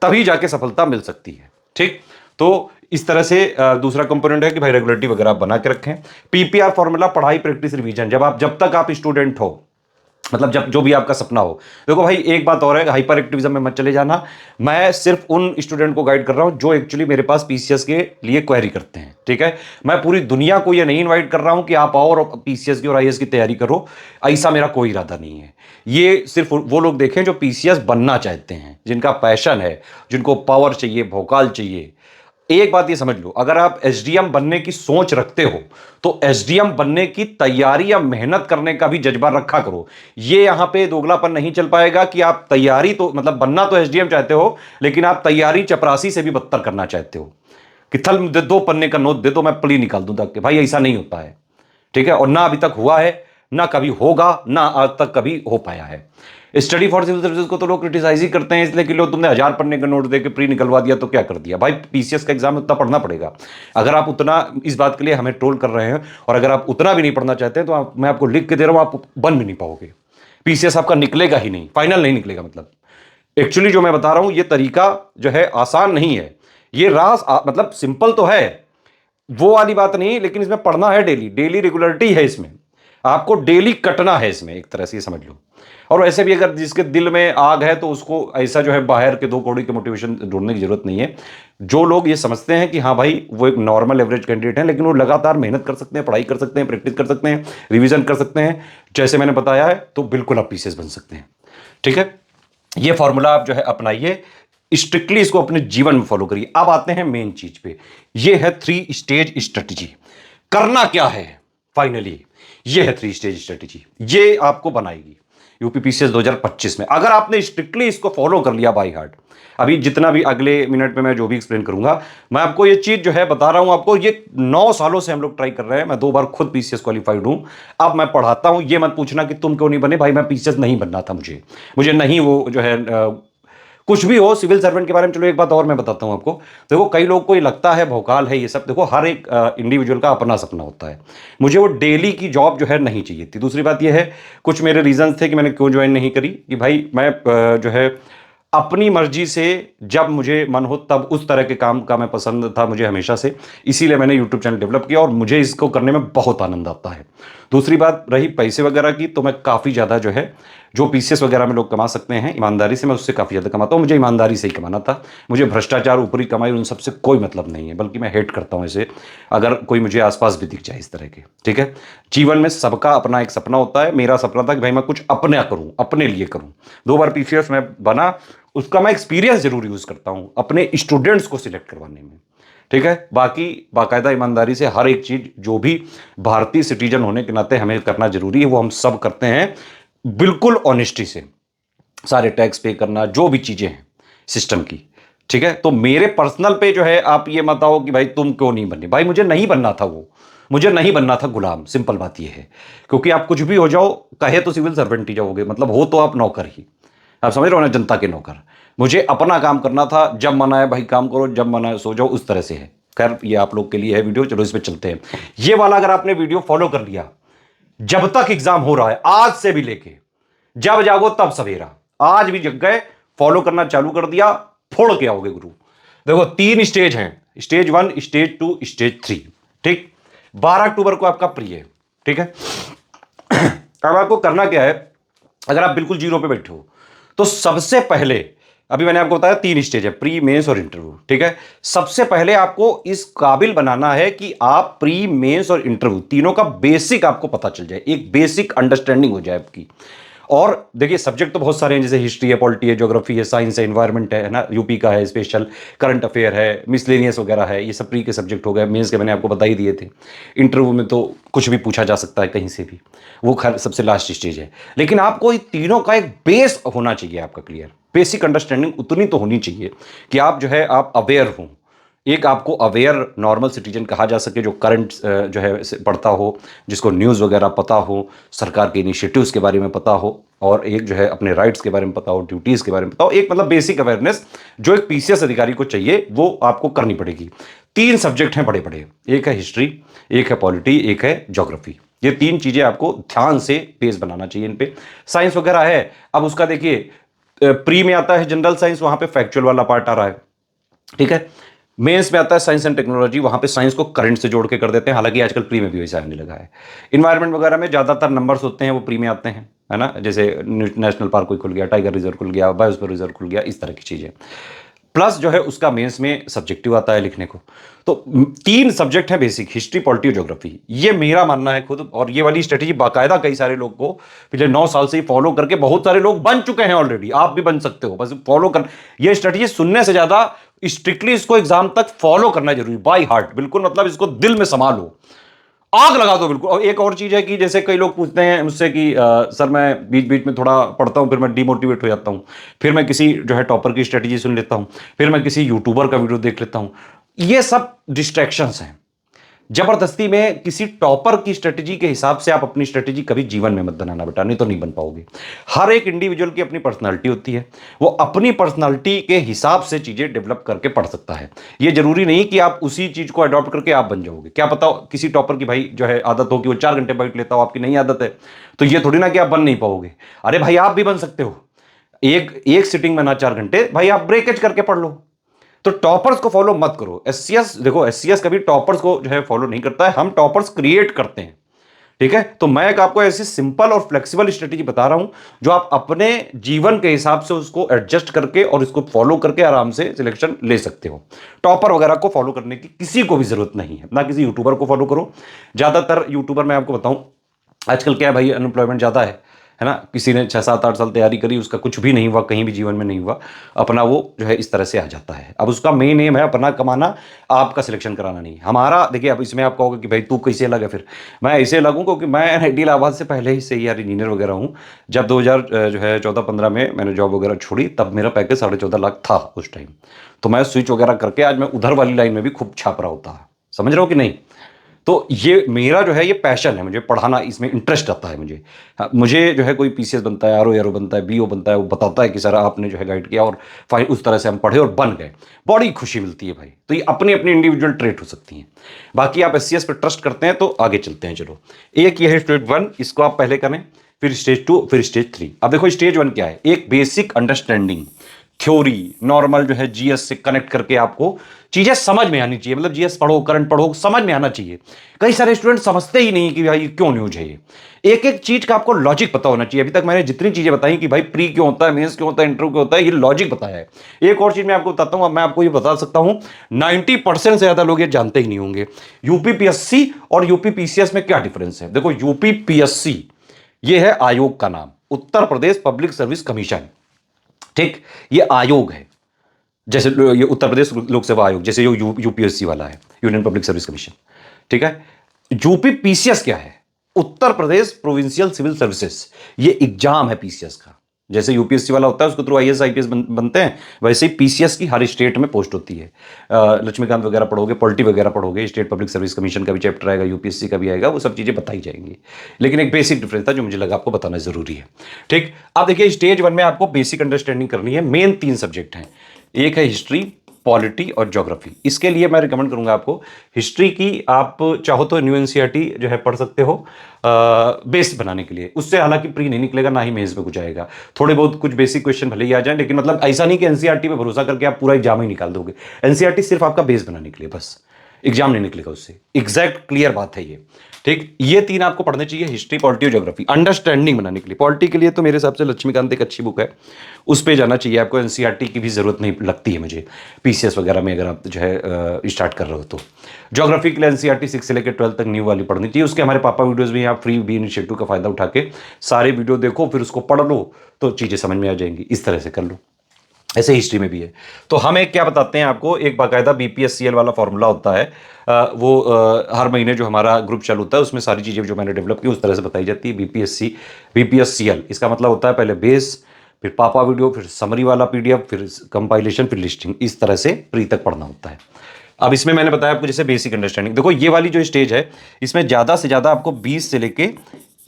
तभी जाके सफलता मिल सकती है, ठीक। तो इस तरह से दूसरा कंपोनेंट है कि भाई रेगुलरिटी वगैरह आप बना के रखें। पीपीआर फॉर्मूला, पढ़ाई, प्रैक्टिस, रिवीजन, जब तक आप स्टूडेंट हो मतलब जब जो भी आपका सपना हो। देखो भाई, एक बात और है, हाइपर एक्टिविज्म में मत चले जाना। मैं सिर्फ उन स्टूडेंट को गाइड कर रहा हूं जो एक्चुअली मेरे पास पीसीएस के लिए क्वेरी करते हैं, ठीक है। मैं पूरी दुनिया को ये नहीं इनवाइट कर रहा हूं कि आप आओ और पीसीएस की और आईएएस की तैयारी करो। ऐसा मेरा कोई इरादा नहीं है। ये सिर्फ वो लोग देखें जो पीसीएस बनना चाहते हैं, जिनका पैशन है, जिनको पावर चाहिए, भोकाल चाहिए। एक बात ये समझ लो, अगर आप एसडीएम बनने की सोच रखते हो तो एसडीएम बनने की तैयारी या मेहनत करने का भी जज्बा रखा करो। ये यहां पे दोगलापन नहीं चल पाएगा कि आप तैयारी तो मतलब बनना तो एसडीएम चाहते हो, लेकिन आप तैयारी चपरासी से भी बदतर करना चाहते हो कि थल दे दो, पन्ने का नोट दे दो, मैं प्ली निकाल दूं तक। भाई ऐसा नहीं होता है, ठीक है। और ना अभी तक हुआ है, ना कभी होगा, ना आज तक कभी हो पाया है। स्टडी फॉर सिविल सर्विसेज को तो लोग क्रिटिसाइज ही करते हैं इसलिए कि लो तुमने 1000 पन्ने का नोट देके प्री निकलवा दिया तो क्या कर दिया। भाई पीसीएस का एग्जाम उतना पढ़ना पड़ेगा। अगर आप उतना, इस बात के लिए हमें ट्रोल कर रहे हैं, और अगर आप उतना भी नहीं पढ़ना चाहते हैं तो मैं आपको लिख के दे रहा हूं, आप बन भी नहीं पाओगे। पीसीएस आपका निकलेगा ही नहीं, फाइनल नहीं निकलेगा। मतलब एक्चुअली जो मैं बता रहा हूं ये तरीका जो है आसान नहीं है। ये मतलब सिंपल तो है, वो वाली बात नहीं, लेकिन इसमें पढ़ना है डेली, डेली रेगुलरिटी है इसमें। आपको डेली कटना है इसमें, एक तरह से ये समझ लो। और वैसे भी अगर जिसके दिल में आग है तो उसको ऐसा जो है बाहर के 2 कौड़ी के मोटिवेशन ढूंढने की जरूरत नहीं है। जो लोग ये समझते हैं कि हाँ भाई वो एक नॉर्मल एवरेज कैंडिडेट है, लेकिन वो लगातार मेहनत कर सकते हैं, पढ़ाई कर सकते हैं, प्रैक्टिस कर सकते हैं, रिवीजन कर सकते हैं, जैसे मैंने बताया है, तो बिल्कुल आप पीसीएस बन सकते हैं, ठीक है। ये फॉर्मूला आप जो है अपनाइए, स्ट्रिक्टली इसको अपने जीवन में फॉलो करिए। अब आते हैं मेन चीज पे, ये है 3 स्टेज स्ट्रेटजी। करना क्या है फाइनली, ये है 3 स्टेज स्ट्रेटजी, ये आपको बनाएगी यूपीपीसीएस 2025 में। अगर आपने स्ट्रिक्टली इसको फॉलो कर लिया बाय हार्ट, अभी जितना भी अगले मिनट में मैं जो भी एक्सप्लेन करूंगा, मैं आपको ये चीज जो है बता रहा हूं आपको। ये 9 सालों से हम लोग ट्राई कर रहे हैं, मैं 2 बार खुद पीसीएस क्वालिफाइड हूं। अब मैं पढ़ाता हूं, ये मत पूछना कि तुम क्यों नहीं बने। भाई मैं पीसीएस नहीं बनना था, मुझे नहीं वो जो है कुछ भी हो सिविल सर्वेंट के बारे में। चलो एक बात और मैं बताता हूं आपको। देखो कई लोग को ये लगता है भौकाल है ये सब। देखो हर एक इंडिविजुअल का अपना सपना होता है। मुझे वो डेली की जॉब जो है नहीं चाहिए थी। दूसरी बात ये है, कुछ मेरे रीजंस थे कि मैंने क्यों ज्वाइन नहीं करी, कि भाई मैं जो है अपनी मर्जी से जब मुझे मन हो तब उस तरह के काम का मैं पसंद था मुझे हमेशा से, इसीलिए मैंने यूट्यूब चैनल डेवलप किया और मुझे इसको करने में बहुत आनंद आता है। दूसरी बात रही पैसे वगैरह की, तो मैं काफ़ी ज़्यादा जो है जो पीसीएस वगैरह में लोग कमा सकते हैं ईमानदारी से, मैं उससे काफ़ी ज़्यादा कमाता हूँ। मुझे ईमानदारी से ही कमाना था। मुझे भ्रष्टाचार, ऊपरी कमाई, उन सबसे कोई मतलब नहीं है, बल्कि मैं हेट करता हूँ इसे। अगर कोई मुझे आसपास भी दिख जाए इस तरह के, ठीक है। जीवन में सबका अपना एक सपना होता है। मेरा सपना था कि भाई मैं कुछ अपने करूँ, अपने लिए करूँ। 2 बार पीसीएस में बना, उसका मैं एक्सपीरियंस जरूर यूज करता हूं अपने स्टूडेंट्स को सिलेक्ट करवाने में, ठीक है। बाकी बाकायदा ईमानदारी से हर एक चीज जो भी भारतीय सिटीजन होने के नाते हमें करना जरूरी है वो हम सब करते हैं, बिल्कुल ऑनेस्टी से। सारे टैक्स पे करना, जो भी चीजें हैं सिस्टम की, ठीक है। तो मेरे पर्सनल पे जो है आप ये मत आओ कि भाई तुम क्यों नहीं बने। भाई मुझे नहीं बनना था वो, मुझे नहीं बनना था गुलाम, सिंपल बात ये है। क्योंकि आप कुछ भी हो जाओ, कहे तो सिविल सर्वेंट ही जाओगे, मतलब हो तो आप नौकर ही। आप समझ रहे हो ना, जनता के नौकर। मुझे अपना काम करना था, जब मन आए भाई काम करो, जब मन आए सो जाओ, उस तरह से है। खैर ये आप लोग के लिए है वीडियो, चलो इस पे चलते हैं। ये वाला अगर आपने वीडियो फॉलो कर लिया, जब तक एग्जाम हो रहा है, आज से भी लेके जब जागो तब सवेरा, आज भी जग गए, फॉलो करना चालू कर दिया, फोड़ के आओगे गुरु। देखो 3 स्टेज हैं, स्टेज 1, स्टेज 2, स्टेज 3, ठीक। 12 अक्टूबर को आपका प्री है, ठीक है। अब आपको करना क्या है, अगर आप बिल्कुल जीरो पे बैठे हो तो सबसे पहले, अभी मैंने आपको बताया 3 स्टेज है, प्री, मेंस और इंटरव्यू, ठीक है। सबसे पहले आपको इस काबिल बनाना है कि आप प्री, मेंस और इंटरव्यू तीनों का बेसिक आपको पता चल जाए, एक बेसिक अंडरस्टैंडिंग हो जाए आपकी। और देखिए सब्जेक्ट तो बहुत सारे हैं, जैसे हिस्ट्री है, पॉलिटी है, ज्योग्राफी है, साइंस है, इन्वायरमेंट है ना, यूपी का है, स्पेशल करंट अफेयर है, मिसलेनियस वगैरह है, ये सब प्री के सब्जेक्ट हो गए। मेंस के मैंने आपको बता ही दिए थे। इंटरव्यू में तो कुछ भी पूछा जा सकता है कहीं से भी, वो सबसे लास्ट स्टेज है। लेकिन आपको इन तीनों का एक बेस होना चाहिए आपका क्लियर, बेसिक अंडरस्टैंडिंग उतनी तो होनी चाहिए कि आप जो है आप अवेयर हों। एक आपको अवेयर नॉर्मल सिटीजन कहा जा सके, जो करंट जो है पढ़ता हो, जिसको न्यूज़ वगैरह पता हो, सरकार के इनिशिएटिव्स के बारे में पता हो, और एक जो है अपने राइट्स के बारे में पता हो, ड्यूटीज़ के बारे में पता हो। एक मतलब बेसिक अवेयरनेस जो एक पीसीएस अधिकारी को चाहिए, वो आपको करनी पड़ेगी। 3 सब्जेक्ट हैं बड़े बड़े, एक है हिस्ट्री, एक है पॉलिटी, एक है ज्योग्राफी। ये 3 चीज़ें आपको ध्यान से बेस बनाना चाहिए इन पे। साइंस वगैरह है, अब उसका देखिए प्री में आता है जनरल साइंस, वहाँ पे फैक्चुअल वाला पार्ट आ रहा है, ठीक है। मेंस में आता है साइंस एंड टेक्नोलॉजी, वहां पे साइंस को करंट से जोड़ के कर देते हैं, हालांकि आजकल प्री में भी वैसा आने लगा है। इन्वायरमेंट वगैरह में ज्यादातर नंबर्स होते हैं वो प्री में आते हैं, है ना, जैसे नेशनल पार्क कोई खुल गया, टाइगर रिजर्व खुल गया, बायोस्फीयर रिजर्व खुल गया, इस तरह की चीजें। प्लस जो है उसका मेंस में सब्जेक्टिव आता है लिखने को। तो तीन सब्जेक्ट है बेसिक, हिस्ट्री, पॉलिटी और ज्योग्राफी। ये मेरा मानना है खुद, और ये वाली स्ट्रेटेजी बाकायदा कई सारे लोग को पिछले 9 साल से फॉलो करके बहुत सारे लोग बन चुके हैं ऑलरेडी। आप भी बन सकते हो, बस फॉलो कर। ये स्ट्रेटेजी सुनने से ज्यादा स्ट्रिक्टली इसको एग्जाम तक फॉलो करना जरूरी, बाय हार्ट, बिल्कुल, मतलब इसको दिल में समा लो, आग लगा दो बिल्कुल। और एक और चीज है कि जैसे कई लोग पूछते हैं मुझसे कि सर मैं बीच बीच में थोड़ा पढ़ता हूं, फिर मैं डिमोटिवेट हो जाता हूं, फिर मैं किसी जो है टॉपर की स्ट्रेटेजी सुन लेता हूं, फिर मैं किसी यूट्यूबर का वीडियो देख लेता हूं। ये सब डिस्ट्रैक्शंस हैं। जबरदस्ती में किसी टॉपर की स्ट्रेटेजी के हिसाब से आप अपनी स्ट्रेटेजी कभी जीवन में मत बनाना बेटा, नहीं तो नहीं बन पाओगे। हर एक इंडिविजुअल की अपनी पर्सनालिटी होती है, वो अपनी पर्सनालिटी के हिसाब से चीजें डेवलप करके पढ़ सकता है। ये जरूरी नहीं कि आप उसी चीज को अडॉप्ट करके आप बन जाओगे। क्या पता किसी टॉपर की भाई जो है आदत हो कि वो 4 घंटे बैठ लेता हो, आपकी नहीं आदत है, तो ये थोड़ी ना कि आप बन नहीं पाओगे। अरे भाई आप भी बन सकते हो, एक एक सिटिंग में ना 4 घंटे, भाई आप ब्रेकेज करके पढ़ लो। तो टॉपर्स को फॉलो मत करो। एससीएस देखो, एससीएस कभी टॉपर्स को जो है फॉलो नहीं करता है, हम टॉपर्स क्रिएट करते हैं, ठीक है। तो मैं एक आपको ऐसी सिंपल और फ्लेक्सिबल स्ट्रेटेजी बता रहा हूं जो आप अपने जीवन के हिसाब से उसको एडजस्ट करके और इसको फॉलो करके आराम से सिलेक्शन ले सकते हो। टॉपर वगैरह को फॉलो करने की किसी को भी जरूरत नहीं है, ना किसी यूट्यूबर को फॉलो करो। ज्यादातर यूट्यूबर मैं आपको बताऊं आजकल क्या है भाई, अनएम्प्लॉयमेंट ज्यादा है ना। किसी ने 6 7 8 साल तैयारी करी, उसका कुछ भी नहीं हुआ, कहीं भी जीवन में नहीं हुआ, अपना वो जो है इस तरह से आ जाता है। अब उसका मेन एम है अपना कमाना, आपका सिलेक्शन कराना नहीं। हमारा देखिए, अब इसमें आप कहोगे कि भाई तू कैसे लगा, फिर मैं ऐसे लगूँ क्योंकि मैं आईआईटी इलाहाबाद से पहले ही से यार इंजीनियर वगैरह हूँ। जब 2000 जो है 14-15 में मैंने जॉब वगैरह छोड़ी, तब मेरा पैकेज 14.5 लाख था उस टाइम। तो मैं स्विच वगैरह करके आज मैं उधर वाली लाइन में भी खूब छाप रहा होता है, समझ रहे हो कि नहीं। तो ये मेरा जो है ये पैशन है, मुझे पढ़ाना, इसमें इंटरेस्ट आता है मुझे। हाँ, मुझे जो है कोई पीसीएस बनता है, आरओ बनता है, बीओ बनता है, वो बताता है कि सर आपने जो है गाइड किया और फाइन, उस तरह से हम पढ़े और बन गए, बड़ी खुशी मिलती है भाई। तो ये अपनी अपनी इंडिविजुअल ट्रेट हो सकती हैं। बाकी आप एससीएस पर ट्रस्ट करते हैं तो आगे चलते हैं। चलो, एक ये है स्टेज 1, इसको आप पहले करें, फिर स्टेज 2, फिर स्टेज 3। अब देखो स्टेज 1 क्या है, एक बेसिक अंडरस्टैंडिंग, थ्योरी, नॉर्मल जो है जीएस से कनेक्ट करके आपको चीजें समझ में आनी चाहिए। मतलब जीएस पढ़ो, करंट पढ़ो, समझ में आना चाहिए। कई सारे स्टूडेंट समझते ही नहीं कि भाई क्यों न्यूज है ये। एक एक चीज का आपको लॉजिक पता होना चाहिए। अभी तक मैंने जितनी चीजें बताई कि भाई प्री क्यों होता है, मेंस क्यों होता है, इंटरव्यू क्यों होता है, ये लॉजिक बताया है। एक और चीज मैं आपको बताता हूं, मैं आपको ये बता सकता हूं 90% से ज्यादा लोग ये जानते ही नहीं होंगे, यूपीपीएससी और यूपीपीसीएस में क्या डिफरेंस है। देखो, यूपीपीएससी ये है आयोग का नाम, Uttar Pradesh public service commission, ठीक, ये आयोग है। जैसे ये उत्तर प्रदेश लोक सेवा आयोग, जैसे यूपीएससी वाला है, यूनियन पब्लिक सर्विस कमीशन, ठीक है। यूपी पीसीएस क्या है, Uttar Pradesh provincial civil services, ये एग्जाम है पीसीएस का। जैसे यूपीएससी वाला होता है उसको थ्रू आईएएस आईपीएस बनते हैं, वैसे ही पीसीएस की हर स्टेट में पोस्ट होती है। लक्ष्मीकांत वगैरह पढ़ोगे, पॉलिटी वगैरह पढ़ोगे, स्टेट पब्लिक सर्विस कमीशन का भी चैप्टर आएगा, यूपीएससी का भी आएगा, वो सब चीजें बताई जाएंगी। लेकिन एक बेसिक डिफरेंस था जो मुझे लगा आपको बताना जरूरी है, ठीक। अब देखिए स्टेज 1 में आपको बेसिक अंडरस्टैंडिंग करनी है। मेन 3 सब्जेक्ट हैं, एक है हिस्ट्री, पॉलिटी और ज्योग्राफी। इसके लिए मैं रिकमेंड करूंगा आपको हिस्ट्री की, आप चाहो तो न्यू एनसीईआरटी जो है पढ़ सकते हो बेस बनाने के लिए। उससे हालांकि प्री नहीं निकलेगा, ना ही मेंस में कुछ आएगा, थोड़े बहुत कुछ बेसिक क्वेश्चन भले ही आ जाए, लेकिन मतलब ऐसा नहीं कि एनसीईआरटी पे भरोसा करके आप पूरा एग्जाम ही निकाल दोगे। एनसीईआरटी सिर्फ आपका बेस बनाने के लिए, बस एग्जाम नहीं निकलेगा उससे, एग्जैक्ट क्लियर बात है ये, ठीक। ये 3 आपको पढ़ने चाहिए, हिस्ट्री, पॉलिटी और ज्योग्राफी, अंडरस्टैंडिंग बनाने के लिए। पॉलिटी के लिए तो मेरे हिसाब से लक्ष्मीकांत एक अच्छी बुक है, उस पे जाना चाहिए आपको। एनसीईआरटी की भी जरूरत नहीं लगती है मुझे पीसीएस वगैरह में, अगर आप जो है स्टार्ट कर रहे हो तो। ज्योग्राफी के लिए एनसीईआरटी 6 से लेकर 12 तक न्यू वाली पढ़नी चाहिए। उसके हमारे पापा वीडियोस भी, आप फ्री बी इनिशिएटिव का फायदा उठा के सारे वीडियो देखो, फिर उसको पढ़ लो तो चीजें समझ में आ जाएंगी। इस तरह से कर लो। ऐसे हिस्ट्री में भी है। तो हम एक क्या बताते हैं आपको, एक बाकायदा बीपीएससीएल वाला फॉर्मूला होता है, हर महीने जो हमारा ग्रुप चालू होता है उसमें सारी चीज़ें जो मैंने डेवलप की उस तरह से बताई जाती है। बीपीएससीएल, इसका मतलब होता है पहले बेस, फिर पापा वीडियो, फिर समरी वाला पीडीएफ, फिर कंपाइलेशन, फिर लिस्टिंग, इस तरह से प्री तक पढ़ना होता है। अब इसमें मैंने बताया आपको जैसे बेसिक अंडरस्टैंडिंग। देखो ये वाली जो स्टेज है, इसमें ज़्यादा से ज़्यादा आपको 20 से लेके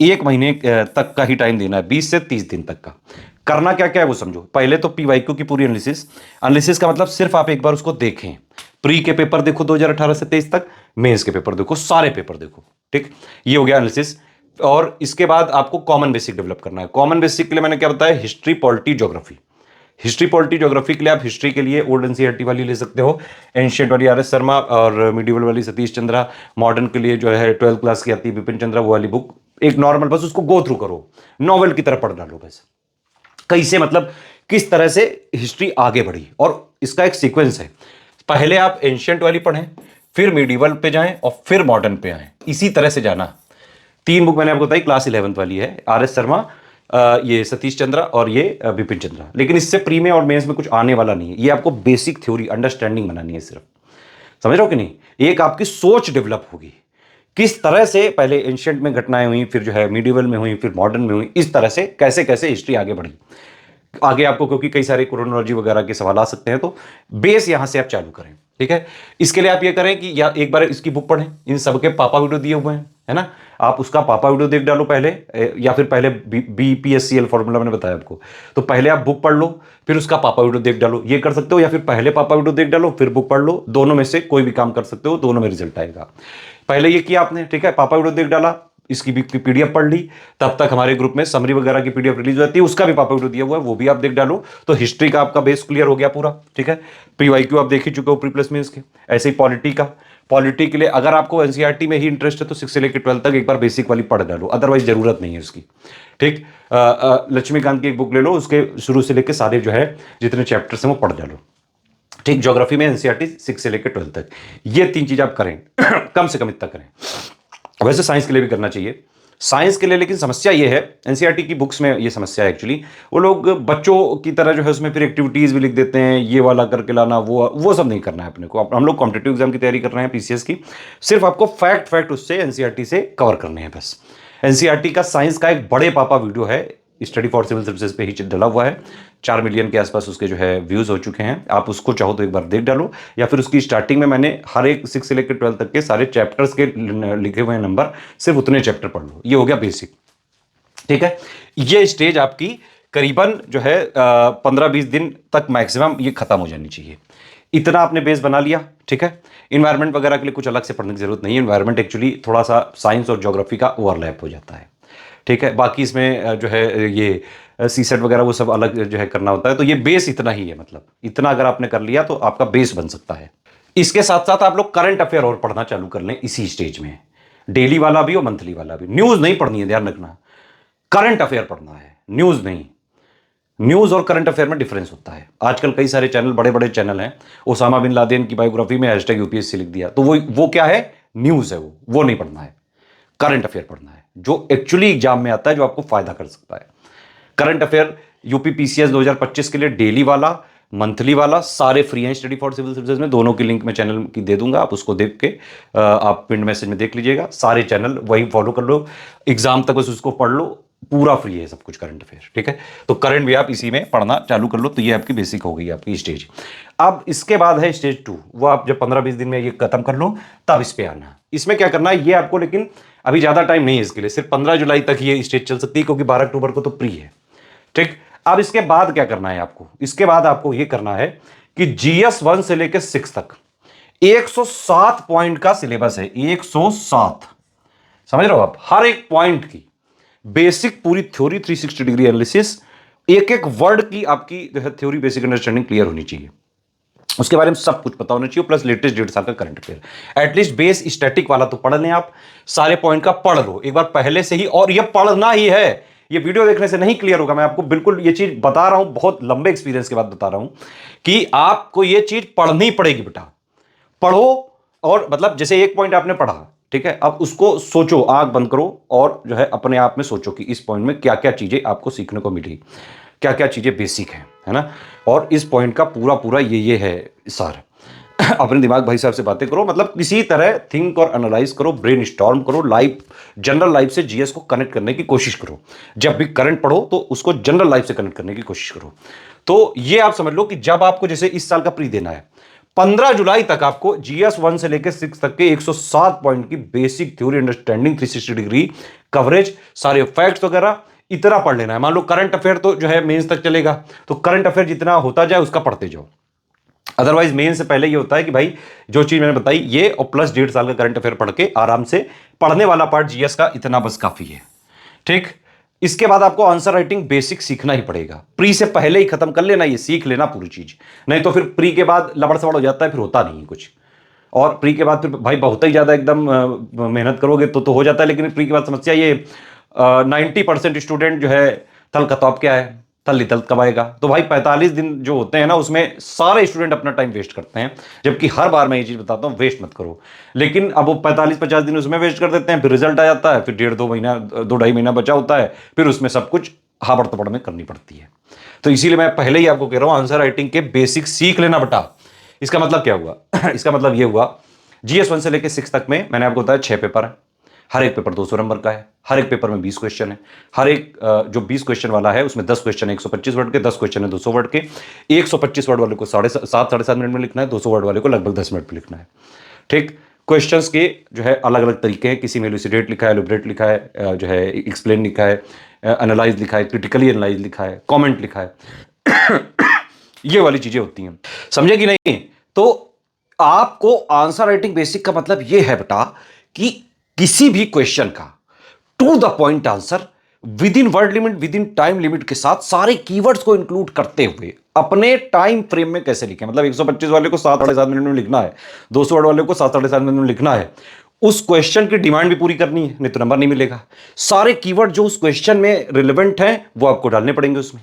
1 महीने तक का ही टाइम देना है, 20 से 30 दिन तक का। करना क्या क्या है वो समझो। पहले तो पीवाईक्यू की पूरी एनालिसिस का मतलब सिर्फ आप एक बार उसको देखें। प्री के पेपर देखो 2018 से 23 तक, मेंस के पेपर देखो, सारे पेपर देखो, ठीक। ये हो गया एनालिसिस। और इसके बाद आपको कॉमन बेसिक डेवलप करना है। कॉमन बेसिक के लिए मैंने क्या बताया, history, polity, geography, history polity geography के लिए आप हिस्ट्री के लिए ओल्ड एनसीईआरटी वाली ले सकते हो, एंशियंट वाली आर एस शर्मा, और मिडिवल वाली सतीश चंद्रा। मॉडर्न के लिए जो है 12th क्लास की आती है बिपिन चंद्रा, वो वाली बुक एक नॉर्मल, बस उसको गो थ्रू करो, नॉवेल की तरह पढ़ डालो बस। कैसे मतलब किस तरह से हिस्ट्री आगे बढ़ी, और इसका एक सीक्वेंस है, पहले आप एंशियंट वाली पढ़ें, फिर मिडिवल पे जाएं और फिर मॉडर्न पे आएं, इसी तरह से जाना। 3 बुक मैंने आपको बताई, क्लास 11th वाली है, आर एस शर्मा, ये सतीश चंद्रा और ये बिपिन चंद्रा। लेकिन इससे प्री में और मेंस में कुछ आने वाला नहीं है, ये आपको बेसिक थ्योरी अंडरस्टैंडिंग बनानी है सिर्फ, समझ रहे हो कि नहीं। एक आपकी सोच डेवलप होगी, किस तरह से पहले एंशियंट में घटनाएं हुई, फिर जो है मिडिवल में हुई, फिर मॉडर्न में हुई, इस तरह से कैसे कैसे हिस्ट्री आगे बढ़ी आगे आपको, क्योंकि कई सारे क्रोनोलॉजी वगैरह के सवाल आ सकते हैं, तो बेस यहां से आप चालू करें, ठीक है। इसके लिए आप ये करें कि या एक बार इसकी बुक पढ़ें, इन सबके पापा वीडियो दिए हुए हैं, है ना, आप उसका पापा वीडियो देख डालो पहले, या फिर पहले BPSCL फॉर्मूला मैंने बताया आपको, तो पहले आप बुक पढ़ लो, फिर उसका पापा वीडियो देख डालो, ये कर सकते हो, या फिर पहले पापा वीडियो देख डालो फिर बुक पढ़ लो, दोनों में से कोई भी काम कर सकते हो, दोनों में रिजल्ट आएगा। पहले ये किया आपने, ठीक है, पापा वीडियो देख डाला, इसकी भी PDF पढ़ ली, तब तक हमारे ग्रुप में समरी वगैरह की PDF रिलीज हो जाती है, उसका भी पापा वीडियो दिया हुआ है, वो भी आप देख डालो, तो हिस्ट्री का आपका बेस क्लियर हो गया पूरा, ठीक है। PYQ आप देख ही चुके हो प्री प्लस मेंस के। ऐसे ही पॉलिटी के लिए अगर आपको एनसीईआरटी में ही इंटरेस्ट है तो 6 से लेकर 12 तक एक बार बेसिक वाली पढ़ डालो, अदरवाइज जरूरत नहीं है उसकी, ठीक। लक्ष्मीकांत की एक बुक ले लो, उसके शुरू से लेकर सारे जो है जितने चैप्टर्स हैं वो पढ़ डालो, ठीक। ज्योग्राफी में एनसीईआरटी 6 से लेकर 12 तक, ये 3 चीज आप करें कम से कम इतना करें। वैसे साइंस के लिए भी करना चाहिए, साइंस के लिए, लेकिन समस्या ये है एनसीईआरटी की बुक्स में, ये समस्या है एक्चुअली, वो लोग बच्चों की तरह जो है उसमें फिर एक्टिविटीज भी लिख देते हैं, ये वाला करके लाना, वो सब नहीं करना है अपने को। हम लोग कॉम्पिटिटिव एग्जाम की तैयारी कर रहे हैं PCS की, सिर्फ आपको फैक्ट उससे एनसीईआरटी से कवर करने हैं बस। एनसीईआरटी का साइंस का एक बड़े पापा वीडियो है, स्टडी फॉर सिविल सर्विसेज पे ही डला हुआ है, 4 मिलियन के आसपास उसके जो है व्यूज हो चुके हैं, आप उसको चाहो तो एक बार देख डालो, या फिर उसकी स्टार्टिंग में मैंने हर एक 6 से लेकर 12 तक के सारे चैप्टर्स के लिखे हुए नंबर, सिर्फ उतने चैप्टर पढ़ लो, ये हो गया बेसिक, ठीक है। ये स्टेज आपकी करीबन जो है 15-20 दिन तक मैक्सिमम ये खत्म हो जानी चाहिए, इतना आपने बेस बना लिया, ठीक है। इन्वायरमेंट वगैरह के लिए कुछ अलग से पढ़ने की जरूरत नहीं है, इन्वायरमेंट एक्चुअली थोड़ा सा साइंस और ज्योग्राफी का ओवरलैप हो जाता है, ठीक है। बाकी इसमें जो है ये CSET वगैरह वो सब अलग जो है करना होता है, तो ये बेस इतना ही है, मतलब इतना अगर आपने कर लिया तो आपका बेस बन सकता है। इसके साथ साथ आप लोग करंट अफेयर और पढ़ना चालू कर लें इसी स्टेज में, डेली वाला भी और मंथली वाला भी। न्यूज नहीं पढ़नी है, ध्यान रखना, करंट अफेयर पढ़ना है, न्यूज नहीं। न्यूज और करंट अफेयर में डिफरेंस होता है। आजकल कई सारे चैनल, बड़े बड़े चैनल हैं, ओसामा बिन लादेन की बायोग्राफी में #UPSC लिख दिया, तो वो क्या है, न्यूज है, वो नहीं पढ़ना है, करंट अफेयर पढ़ना है, जो एक्चुअली एग्जाम में आता है, जो आपको फायदा कर सकता है। करंट अफेयर यूपी PCS 2025 के लिए डेली वाला, मंथली वाला, सारे फ्री हैं स्टडी फॉर सिविल सर्विसेज में, दोनों की लिंक मैं चैनल की दे दूंगा, आप उसको देख के आप पिन मैसेज में देख लीजिएगा, सारे चैनल वही फॉलो कर लो, एग्जाम तक बस उसको पढ़ लो, पूरा फ्री है सब कुछ करंट अफेयर, ठीक है। तो करंट भी आप इसी में पढ़ना चालू कर लो, तो ये आपकी बेसिक हो गई आपकी स्टेज। अब इसके बाद है स्टेज 2, वो आप जब 15-20 दिन में ये खत्म कर लो तब इस पे आना। इसमें क्या करना है ये आपको, लेकिन अभी ज्यादा टाइम नहीं है इसके लिए, सिर्फ 15 जुलाई तक ये स्टेज चल सकती है, क्योंकि 12 अक्टूबर को तो प्री है, ठीक। अब इसके बाद क्या करना है आपको, इसके बाद आपको ये करना है कि GS 1 से लेकर 6 तक 107 पॉइंट का सिलेबस है, 107, समझ रहे हो आप, हर एक पॉइंट की बेसिक पूरी थ्योरी, 360 डिग्री एनालिसिस, एक एक वर्ड की आपकी जो है थ्योरी बेसिक अंडरस्टैंडिंग क्लियर होनी चाहिए, उसके बारे में सब कुछ पता होना चाहिए, प्लस लेटेस्ट 1.5 साल का current affair. At least base static वाला तो पढ़ लें आप, सारे पॉइंट का पढ़ लो एक बार पहले से ही, और ये पढ़ना ही है, ये वीडियो देखने से नहीं क्लियर होगा, मैं आपको बिल्कुल ये चीज बता रहा हूं, बहुत लंबे एक्सपीरियंस के बाद बता रहा हूं कि आपको ये चीज पढ़नी पड़ेगी बेटा, पढ़ो। और मतलब जैसे एक पॉइंट आपने पढ़ा, ठीक है, अब उसको सोचो, आंख बंद करो और जो है अपने आप में सोचो कि इस पॉइंट में क्या क्या चीजें आपको सीखने को मिली, क्या क्या चीजें बेसिक है ना, और इस पॉइंट का पूरा पूरा ये है सार। अपने दिमाग भाई साहब से बातें करो, मतलब किसी तरह थिंक और एनालाइज करो, ब्रेन स्टॉर्म करो, लाइफ, जनरल लाइफ से GS को कनेक्ट करने की कोशिश करो। जब भी करंट पढ़ो तो उसको जनरल लाइफ से कनेक्ट करने की कोशिश करो। तो ये आप समझ लो कि जब आपको जैसे इस साल का प्री देना है, 15 जुलाई तक आपको GS 1 से लेकर 6 तक के 107 पॉइंट की basic theory understanding, 360 degree coverage, सारे फैक्ट्स वगैरह इतना पढ़ लेना है। मान लो करंट अफेयर तो जो है मेंस तक चलेगा, तो करंट अफेयर जितना होता जाए उसका पढ़ते जाओ। अदरवाइज मेन से पहले ये होता है कि भाई जो चीज मैंने बताई ये, और प्लस 1.5 साल का करंट अफेयर पढ़ के आराम से, पढ़ने वाला पार्ट GS का इतना बस काफी है, ठीक। इसके बाद आपको आंसर राइटिंग बेसिक सीखना ही पड़ेगा, प्री से पहले ही खत्म कर लेना, ये सीख लेना पूरी चीज, नहीं तो फिर प्री के बाद लबड़ सवड़ हो जाता है, फिर होता नहीं कुछ। और प्री के बाद फिर भाई बहुत ही ज्यादा एकदम मेहनत करोगे तो हो जाता है, लेकिन प्री के बाद समस्या ये 90% स्टूडेंट जो है तल कतौब क्या है, तल तल कब आएगा। तो भाई 45 दिन जो होते हैं ना, उसमें सारे स्टूडेंट अपना टाइम वेस्ट करते हैं, जबकि हर बार मैं ये चीज बताता हूं वेस्ट मत करो। लेकिन अब वो 45-50 दिन उसमें वेस्ट कर देते हैं, फिर रिजल्ट आ जाता है, फिर 1.5-2 महीना 2-2.5 महीना बचा होता है, फिर उसमें सब कुछ हाबड़ तबड़ में करनी पड़ती है। तो इसीलिए मैं पहले ही आपको कह रहा हूं आंसर राइटिंग के बेसिक सीख लेना बेटा। इसका मतलब क्या हुआ इसका मतलब ये हुआ, GS1 से लेकर 6 तक में मैंने आपको बताया 6 पेपर है, हर एक पेपर 200 नंबर का है, हर एक पेपर में 20 क्वेश्चन है, हर एक जो 20 क्वेश्चन वाला है उसमें 10 क्वेश्चन है 125 वर्ड के, 10 क्वेश्चन है 200 वर्ड के। 125 वर्ड वाले को 7.5 मिनट में लिखना है, 200 वर्ड वाले को लगभग 10 मिनट में लिखना है। ठीक, क्वेश्चंस के जो है अलग अलग तरीके हैं, किसी में एलुसिडेट लिखा है, एलुबरेट लिखा है, जो है एक्सप्लेन लिखा है, एनालाइज लिखा है, क्रिटिकली एनालाइज लिखा है, कॉमेंट लिखा है ये वाली चीजें होती हैं, समझे कि नहीं। तो आपको आंसर राइटिंग बेसिक का मतलब यह है बेटा कि किसी भी क्वेश्चन का to the point answer within word limit, within time limit के साथ सारे कीवर्ड्स को इंक्लूड करते हुए अपने टाइम फ्रेम में कैसे लिखें। मतलब 125 वाले को 7-7.5 मिनट में लिखना है, 200 वर्ड वाले को 7-7.5 मिनट में लिखना है। उस क्वेश्चन की डिमांड भी पूरी करनी है, नहीं तो नंबर नहीं मिलेगा। सारे कीवर्ड जो उस क्वेश्चन में रिलेवेंट हैं वो आपको डालने पड़ेंगे उसमें।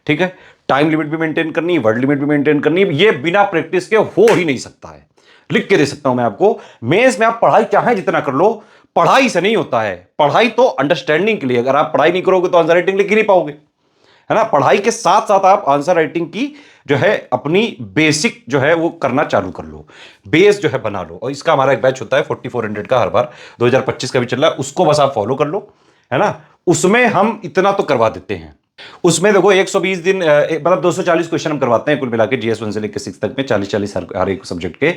ठीक है, टाइम लिमिट भी मेंटेन करनी है, वर्ड लिमिट भी मेंटेन करनी है। ये बिना प्रैक्टिस के हो ही नहीं सकता है। लिख के दे सकता हूं मैं आपको, मेंस में आप पढ़ाई चाहे जितना कर लो, पढ़ाई से नहीं होता है। पढ़ाई तो अंडरस्टैंडिंग के लिए, अगर आप पढ़ाई नहीं करोगे तो आंसर राइटिंग लिख ही नहीं पाओगे, है ना। पढ़ाई के साथ साथ आप आंसर राइटिंग की जो है अपनी बेसिक जो है वो करना चालू कर लो, बेस जो है बना लो। और इसका हमारा एक बैच होता है 4400 का, हर बार 2025 का भी चल रहा है, उसको बस आप फॉलो कर लो, है ना। उसमें हम इतना तो करवा देते हैं। उसमें देखो 120 दिन मतलब 240 क्वेश्चन हम करवाते हैं कुल मिला के, GS1 से लेकर 6 तक में 40-40 हर एक सब्जेक्ट के,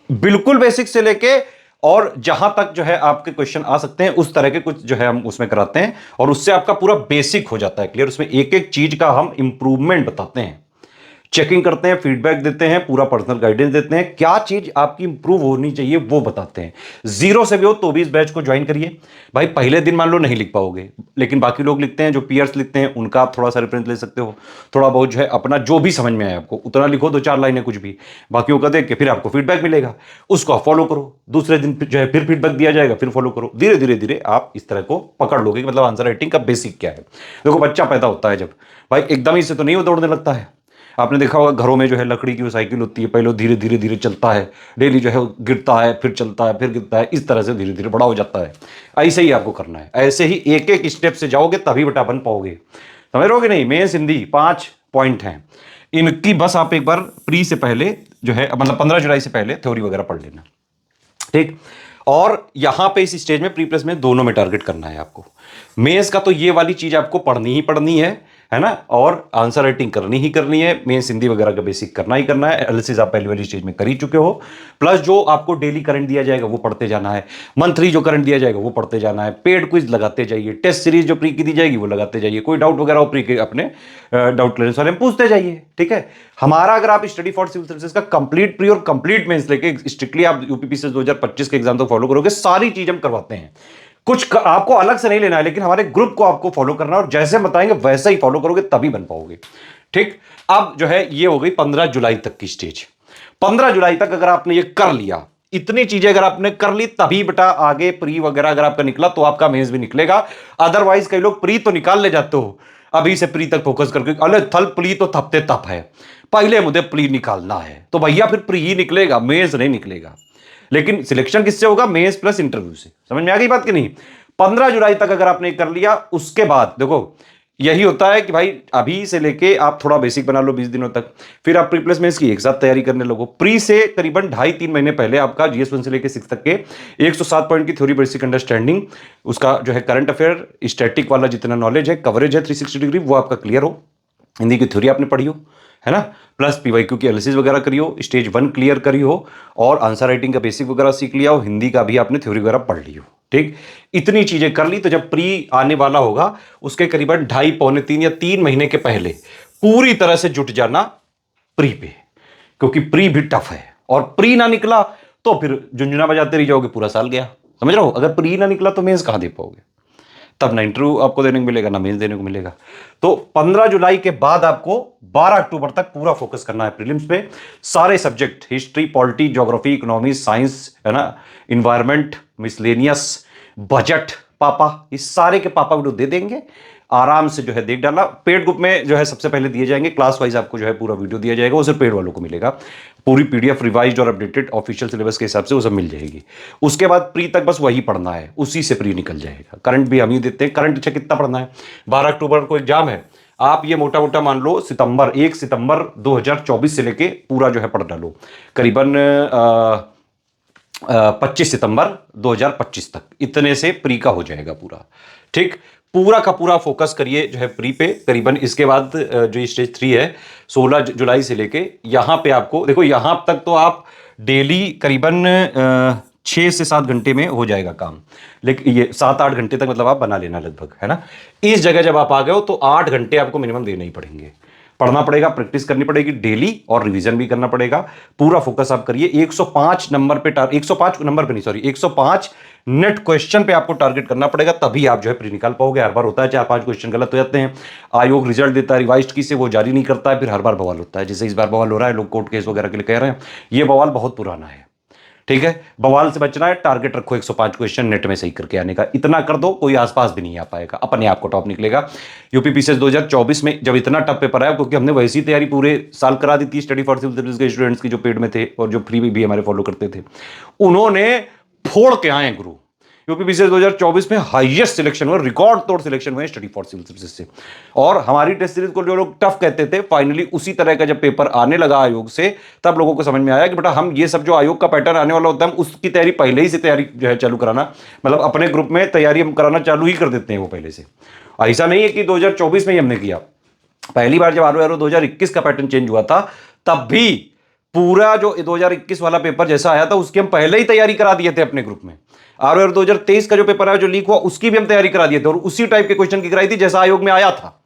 बिल्कुल बेसिक से लेके और जहां तक जो है आपके क्वेश्चन आ सकते हैं उस तरह के कुछ जो है हम उसमें कराते हैं। और उससे आपका पूरा बेसिक हो जाता है क्लियर। उसमें एक एक चीज का हम इंप्रूवमेंट बताते हैं, चेकिंग करते हैं, फीडबैक देते हैं, पूरा पर्सनल गाइडेंस देते हैं, क्या चीज आपकी इंप्रूव होनी चाहिए वो बताते हैं। जीरो से भी हो तो भी इस बैच को ज्वाइन करिए। भाई पहले दिन मान लो नहीं लिख पाओगे, लेकिन बाकी लोग लिखते हैं, जो पीयर्स लिखते हैं उनका आप थोड़ा सा रेफरेंस ले सकते हो, थोड़ा बहुत जो है अपना जो भी समझ में आए आपको उतना लिखो, 2-4 लाइनें कुछ भी, बाकियों का देख के फिर आपको फीडबैक मिलेगा, उसको आप फॉलो करो। दूसरे दिन जो है फिर फीडबैक दिया जाएगा, फिर फॉलो करो। धीरे धीरे धीरे आप इस तरह को पकड़ लोगे कि मतलब आंसर राइटिंग का बेसिक क्या है। देखो बच्चा पैदा होता है जब, भाई एकदम ही से तो नहीं वो दौड़ने लगता है। आपने देखा होगा घरों में जो है लकड़ी की वो साइकिल होती है, पहले धीरे धीरे धीरे चलता है, डेली जो है गिरता है, फिर चलता है, फिर गिरता है, इस तरह से धीरे धीरे बड़ा हो जाता है। ऐसे ही आपको करना है, ऐसे ही एक एक स्टेप से जाओगे तभी बेटा बन पाओगे, समझ रहे हो कि नहीं। मेंस हिंदी 5 पॉइंट हैं, इनकी बस आप एक बार प्री से पहले जो है मतलब 15 जुलाई से पहले थ्योरी वगैरह पढ़ लेना, ठीक। और यहां पे इस स्टेज में प्री प्लस में दोनों में टारगेट करना है आपको। मेंस का तो ये वाली चीज आपको पढ़नी ही पढ़नी है ना, और आंसर राइटिंग करनी ही करनी है। मेंस हिंदी वगैरह का बेसिक करना ही करना है। एनालिसिस आप पहली वाली स्टेज में कर ही चुके हो, प्लस जो आपको डेली करंट दिया जाएगा वो पढ़ते जाना है, मंथली जो करंट दिया जाएगा वो पढ़ते जाना है, पेड क्विज लगाते जाइए, टेस्ट सीरीज जो प्री की दी जाएगी वो लगाते जाइए, कोई डाउट वगैरह हो प्री के अपने डाउट क्लियरेंस वाले में पूछते जाइए, ठीक है। हमारा अगर आप स्टडी फॉर सिविल सर्विसेज का कंप्लीट प्री और कंप्लीट मेंस लेके स्ट्रिक्टली आप यूपीपीसीएस 2025 के एग्जाम तक फॉलो करोगे, सारी चीज हम करवाते हैं। कुछ आपको अलग से नहीं लेना है, लेकिन हमारे ग्रुप को आपको फॉलो करना है, और जैसे बताएंगे वैसे ही फॉलो करोगे तभी बन पाओगे, ठीक। अब जो है ये हो गई 15 जुलाई तक की स्टेज। 15 जुलाई तक अगर आपने ये कर लिया, इतनी चीजें अगर आपने कर ली, तभी बेटा आगे प्री वगैरह अगर आपका निकला तो आपका मेंस भी निकलेगा। अदरवाइज कई लोग प्री तो निकाल ले जाते हो, अभी से प्री तक फोकस करके, अरे थल प्री तो थपते तप है, पहले मुझे प्री निकालना है, तो भैया फिर प्री ही निकलेगा, मेंस नहीं निकलेगा। लेकिन सिलेक्शन किससे होगा? मेंस प्लस इंटरव्यू से। समझ में आ गई बात कि नहीं? 15 जुलाई तक अगर आपने कर लिया, उसके बाद देखो यही होता है कि भाई अभी से लेके आप थोड़ा बेसिक बना लो 20 दिनों तक, फिर आप प्री प्लस मेंस की एक साथ तैयारी करने लगो। प्री से करीबन 2.5-3 महीने पहले आपका GS1 से लेके 6 तक के 107 पॉइंट की थ्योरी बेसिक अंडरस्टैंडिंग, उसका जो है करंट अफेयर स्टैटिक वाला जितना नॉलेज है, कवरेज है 360 डिग्री, वो आपका क्लियर हो। हिंदी की थ्योरी आपने पढ़ी हो, है ना, प्लस पीवाईक्यू की एनालिसिस वगैरह करी हो, स्टेज 1 क्लियर करी हो, और आंसर राइटिंग का बेसिक वगैरह सीख लिया हो, हिंदी का भी आपने थ्योरी वगैरह पढ़ ली हो, ठीक। इतनी चीजें कर ली तो जब प्री आने वाला होगा उसके करीबन 2.5-3 या 3 महीने के पहले पूरी तरह से जुट जाना प्री पे, क्योंकि प्री भी टफ है। और प्री ना निकला तो फिर झुंझुना बजाते रह जाओगे, पूरा साल गया। समझ रहे हो? अगर प्री ना निकला तो मेंस कहां दे पाओगे, तब ना इंटरव्यू आपको देने को मिलेगा, ना मेंस देने को मिलेगा। तो 15 जुलाई के बाद आपको 12 अक्टूबर तक पूरा फोकस करना है प्रीलिम्स पे। सारे subject, history, polity, geography, economy, science, है ना, इन्वायरमेंट, मिसलेनियस, बजट, पापा, इस सारे के पापा वीडियो दे देंगे। आराम से जो है देख डालना। पेड ग्रुप में जो है सबसे पहले दिए जाएंगे, क्लास वाइज आपको जो है पूरा वीडियो दिया जाएगा, वो सिर्फ पेड वालों को मिलेगा। पूरी पीडीएफ रिवाइज्ड और अपडेटेड ऑफिशियल सिलेबस के हिसाब से वो सब मिल जाएगी। उसके बाद प्री तक बस वही पढ़ना है, उसी से प्री निकल जाएगा। करंट भी हम ही देते हैं। करंट अच्छा कितना पढ़ना है? 12 अक्टूबर को एग्जाम है, आप ये मोटा मोटा मान लो 1 सितंबर 2024 से लेके पूरा जो है पढ़ डालो, करीबन 25 सितंबर 2025 तक, इतने से प्री का हो जाएगा पूरा। ठीक, पूरा का पूरा फोकस करिए जो है प्री पे। करीबन इसके बाद जो स्टेज 3 है 16 जुलाई से लेके यहां पे आपको देखो, यहां तक तो आप डेली करीबन 6 से 7 घंटे में हो जाएगा काम, लेकिन ये 7-8 घंटे तक मतलब आप बना लेना लगभग, है ना। इस जगह जब आप आ गए हो तो 8 घंटे आपको मिनिमम देने ही पड़ेंगे। पढ़ना पड़ेगा, प्रैक्टिस करनी पड़ेगी डेली, और रिवीजन भी करना पड़ेगा। पूरा फोकस आप करिए। 105 नंबर पे 105 नंबर पे नहीं, सॉरी 105 नेट क्वेश्चन पे आपको टारगेट करना पड़ेगा, तभी आप जो है प्री निकाल पाओगे। हर बार होता है 4-5 क्वेश्चन गलत हो जाते हैं, आयोग रिजल्ट देता है रिवाइज्ड की से, वो जारी नहीं करता है, फिर हर बार बवाल होता है। जैसे इस बार बवाल हो रहा है, लोग कोर्ट केस वगैरह के लिए कह रहे हैं, ये बवाल बहुत पुराना है। ठीक है, बवाल से बचना है, टारगेट रखो 105 क्वेश्चन नेट में सही करके आने का। इतना कर दो, कोई आसपास भी नहीं आ पाएगा, अपने आप को टॉप निकलेगा। यूपी पीसीएस 2024 में जब इतना टफ पेपर आया, क्योंकि हमने वैसी तैयारी पूरे साल करा दी थी स्टडी फॉर सिविल सर्विस के स्टूडेंट्स की, जो पेड में थे और जो फ्री भी हमारे फॉलो करते थे, उन्होंने फोड़ के आए गुरु। यूपी पीसीएस 2024 में हाईएस्ट सिलेक्शन हुआ, रिकॉर्ड तोड़ सिलेक्शन हुए स्टडी फॉर सिविल सर्विसेज से। और हमारी टेस्ट सीरीज को जो लोग टफ कहते थे, फाइनली उसी तरह का जब पेपर आने लगा आयोग से, तब लोगों को समझ में आया कि बेटा हम ये सब जो आयोग का पैटर्न आने वाला होता है, हम उसकी तैयारी पहले ही से तैयारी जो है चालू कराना, मतलब अपने ग्रुप में तैयारी हम कराना चालू ही कर देते हैं वो पहले से। ऐसा नहीं है कि 2024 में ही हमने किया। पहली बार जब आर 2021 का पैटर्न चेंज हुआ था, तब भी पूरा जो 2021 वाला पेपर जैसा आया था, उसकी हम पहले ही तैयारी करा दिए थे अपने ग्रुप में। आर 2023 का जो पेपर आया, जो लीक हुआ, उसकी भी हम तैयारी करा दिए थे, और उसी टाइप के क्वेश्चन की कराई थी जैसा आयोग में आया था।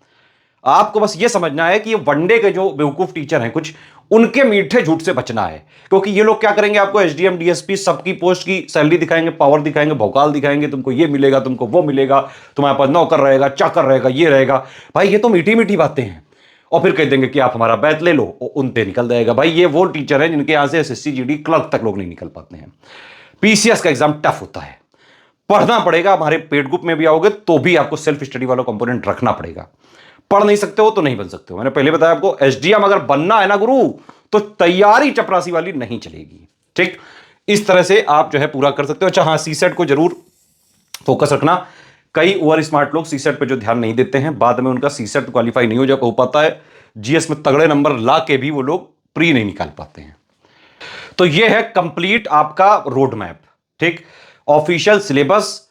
आपको बस ये समझना है कि ये वनडे के जो बेवकूफ टीचर हैं कुछ, उनके मीठे झूठ से बचना है। क्योंकि ये लोग क्या करेंगे, आपको एसडीएम डीएसपी सबकी पोस्ट की सैलरी दिखाएंगे, पावर दिखाएंगे, भौकाल दिखाएंगे, तुमको ये मिलेगा, तुमको वो मिलेगा, तुम्हारे पास नौकर रहेगा, चाकर रहेगा, ये रहेगा। भाई ये तो मीठी मीठी बातें हैं। और फिर कह देंगे कि आप हमारा बैच ले लो, उन पे निकल जाएगा। भाई ये वो टीचर हैं जिनके यहां से एसएससी जीडी क्लर्क तक लोग नहीं निकल पाते हैं। पीसीएस का एग्जाम टफ होता है, पढ़ना पड़ेगा। हमारे पेड ग्रुप में भी आओगे तो भी आपको सेल्फ स्टडी वाला कंपोनेंट रखना पड़ेगा। पढ़ नहीं सकते हो तो नहीं बन सकते हो। मैंने पहले बताया आपको, एसडीएम अगर बनना है ना गुरु, तो तैयारी चपरासी वाली नहीं चलेगी। ठीक, इस तरह से आप जो है पूरा कर सकते हो। अच्छा हाँ, सीसेट को जरूर फोकस रखना। कई ओवर स्मार्ट लोग सीसेट पे जो ध्यान नहीं देते हैं, बाद में उनका सीसेट क्वालिफाई नहीं हो पाता है, जीएस में तगड़े नंबर ला के भी वो लोग प्री नहीं निकाल पाते हैं। तो ये है कंप्लीट आपका रोड मैप। ठीक, ऑफिशियल सिलेबस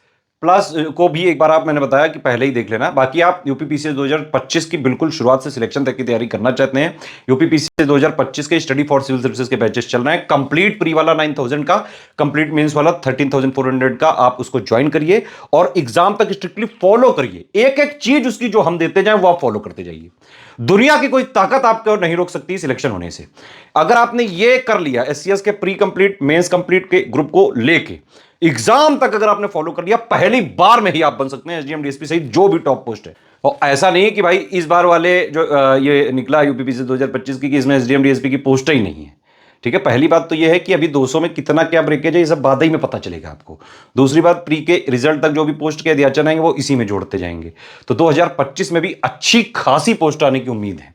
प्लस को भी एक बार आप, मैंने बताया कि पहले ही देख लेना। बाकी आप यूपी पीसीएस 2025 की बिल्कुल शुरुआत से सिलेक्शन तक की तैयारी करना चाहते हैं, यूपी पीसीएस 2025 के स्टडी फॉर सिविल सर्विसेज के बैचेस चल रहे हैं। कंप्लीट प्री वाला 9000 का, कंप्लीट मेंस वाला 13400 का, आप उसको ज्वाइन करिए और एग्जाम तक स्ट्रिक्टली फॉलो करिए। एक एक चीज उसकी जो हम देते जाएं वो आप फॉलो करते जाइए। दुनिया की कोई ताकत आपको नहीं रोक सकती सिलेक्शन होने से। अगर आपने ये कर लिया, एससीएस के प्री कंप्लीट मेंस कंप्लीट के ग्रुप को लेके एग्जाम तक अगर आपने फॉलो कर लिया, पहली बार में ही आप बन सकते हैं एसडीएम डीएसपी सहित जो भी टॉप पोस्ट है। और ऐसा नहीं कि भाई इस बार वाले जो ये निकला यूपीपीसी 2025 की, कि इसमें एसडीएम डीएसपी की पोस्ट ही नहीं है। ठीक है, पहली बात तो ये है कि अभी 200 में कितना क्या ब्रेकेज है, ये सब बाद ही में पता चलेगा आपको। दूसरी बात, प्री के रिजल्ट तक जो भी पोस्ट के अध्याचन आएंगे वो इसी में जोड़ते जाएंगे। तो 2025 में भी अच्छी खासी पोस्ट आने की उम्मीद है।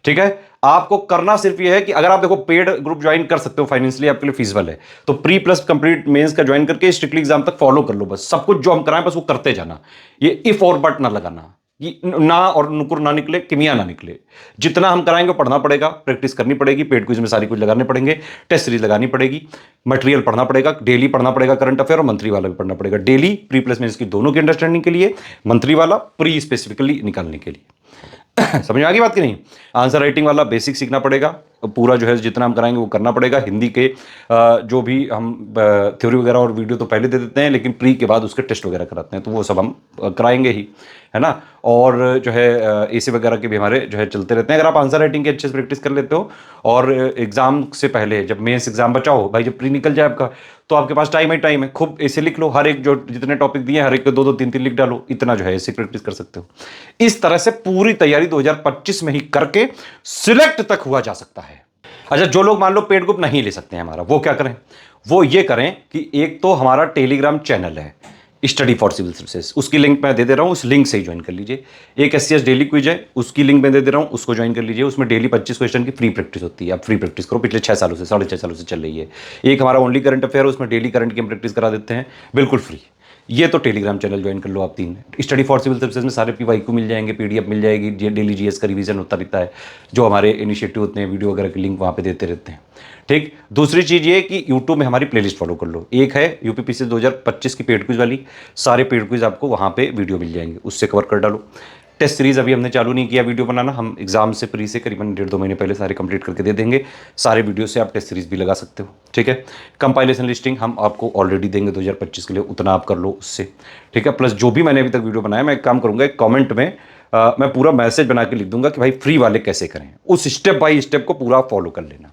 ठीक है, आपको करना सिर्फ ये है कि अगर आप देखो पेड ग्रुप ज्वाइन कर सकते हो, फाइनेंशियली आपके लिए फीसिबल है, तो प्री प्लस कंप्लीट मेंस का ज्वाइन करके स्ट्रिक्टली एग्जाम तक फॉलो कर लो। बस सब कुछ जो हम कराएं बस वो करते जाना। ये इफ और बट ना लगाना, ये ना और नुकुर ना निकले, किमिया ना निकले। जितना हम कराएंगे पढ़ना पड़ेगा, प्रैक्टिस करनी पड़ेगी, पेड क्विज में सारी कुछ लगाने पड़ेंगे, टेस्ट सीरीज लगानी पड़ेगी, मटेरियल पढ़ना पड़ेगा, डेली पढ़ना पड़ेगा, करंट अफेयर और मंथली वाला भी पढ़ना पड़ेगा डेली, प्री प्लस मेंस की दोनों की अंडरस्टैंडिंग के लिए, मंथली वाला प्री स्पेसिफिकली निकालने के लिए। समझ में आ गई बात की नहीं? आंसर राइटिंग वाला बेसिक सीखना पड़ेगा, पूरा जो है जितना हम कराएंगे वो करना पड़ेगा। हिंदी के जो भी हम थ्योरी वगैरह और वीडियो तो पहले दे देते हैं, लेकिन प्री के बाद उसके टेस्ट वगैरह कराते हैं, तो वो सब हम कराएंगे ही, है ना। और जो है एसी वगैरह के भी हमारे जो है चलते रहते हैं। अगर आप आंसर राइटिंग की अच्छे से प्रैक्टिस कर लेते हो और एग्जाम से पहले जब मेंस एग्जाम बचा हो भाई, जब प्री निकल जाए आपका, तो आपके पास टाइम है, खूब ऐसे लिख लो, हर एक जो जितने टॉपिक दिए हर एक को 2-2 3-3 लिख डालो, इतना जो है ऐसे प्रैक्टिस कर सकते हो। इस तरह से पूरी तैयारी 2025 में ही करके सिलेक्ट तक हुआ जा सकता है। अच्छा, जो लोग मान लो पेड ग्रुप नहीं ले सकते हैं हमारा, वो क्या करें? वो ये करें कि एक तो हमारा टेलीग्राम चैनल है स्टडी फॉर सिविल सर्विसेज, उसकी लिंक मैं दे दे रहा हूं, उस लिंक से ही ज्वाइन कर लीजिए। एक SCS डेली क्विज है, उसकी लिंक मैं दे दे रहा हूं, उसको ज्वाइन कर लीजिए। उसमें डेली 25 क्वेश्चन की फ्री प्रैक्टिस होती है, आप फ्री प्रैक्टिस करो, पिछले 6 सालों से 6.5 सालों से चल रही है। एक हमारा ओनली करंट अफेयर है, उसमें डेली करंट की हम प्रैक्टिस करा देते हैं बिल्कुल फ्री। ये तो टेलीग्राम चैनल ज्वाइन कर लो आप 3। स्टडी फॉर सिविल सर्विसेज में सारे PYQ मिल जाएंगे, PDF मिल जाएगी, डेली GS का रिवीजन होता रहता है, जो हमारे इनिशिएटिव होते हैं वीडियो वगैरह की लिंक वहाँ पे देते रहते हैं। ठीक, दूसरी चीज़ ये कि यूट्यूब में हमारी प्लेलिस्ट फॉलो कर लो। एक है UPPC 2025 की पेड क्विज वाली, सारे पेड क्विज आपको वहाँ पे वीडियो मिल जाएंगे, उससे कवर कर डालो। टेस्ट सीरीज अभी हमने चालू नहीं किया वीडियो बनाना, हम एग्जाम से प्री से करीबन 1.5-2 महीने पहले सारे कंप्लीट करके दे देंगे। सारे वीडियो से आप टेस्ट सीरीज भी लगा सकते हो, ठीक है। कंपाइलेशन लिस्टिंग हम आपको ऑलरेडी देंगे 2025 के लिए, उतना आप कर लो उससे, ठीक है। प्लस जो भी मैंने अभी तक वीडियो बनाया, मैं एक काम करूंगा, एक कॉमेंट में मैं पूरा मैसेज बना के लिख दूंगा कि भाई फ्री वाले कैसे करें, उस स्टेप बाय स्टेप को पूरा फॉलो कर लेना।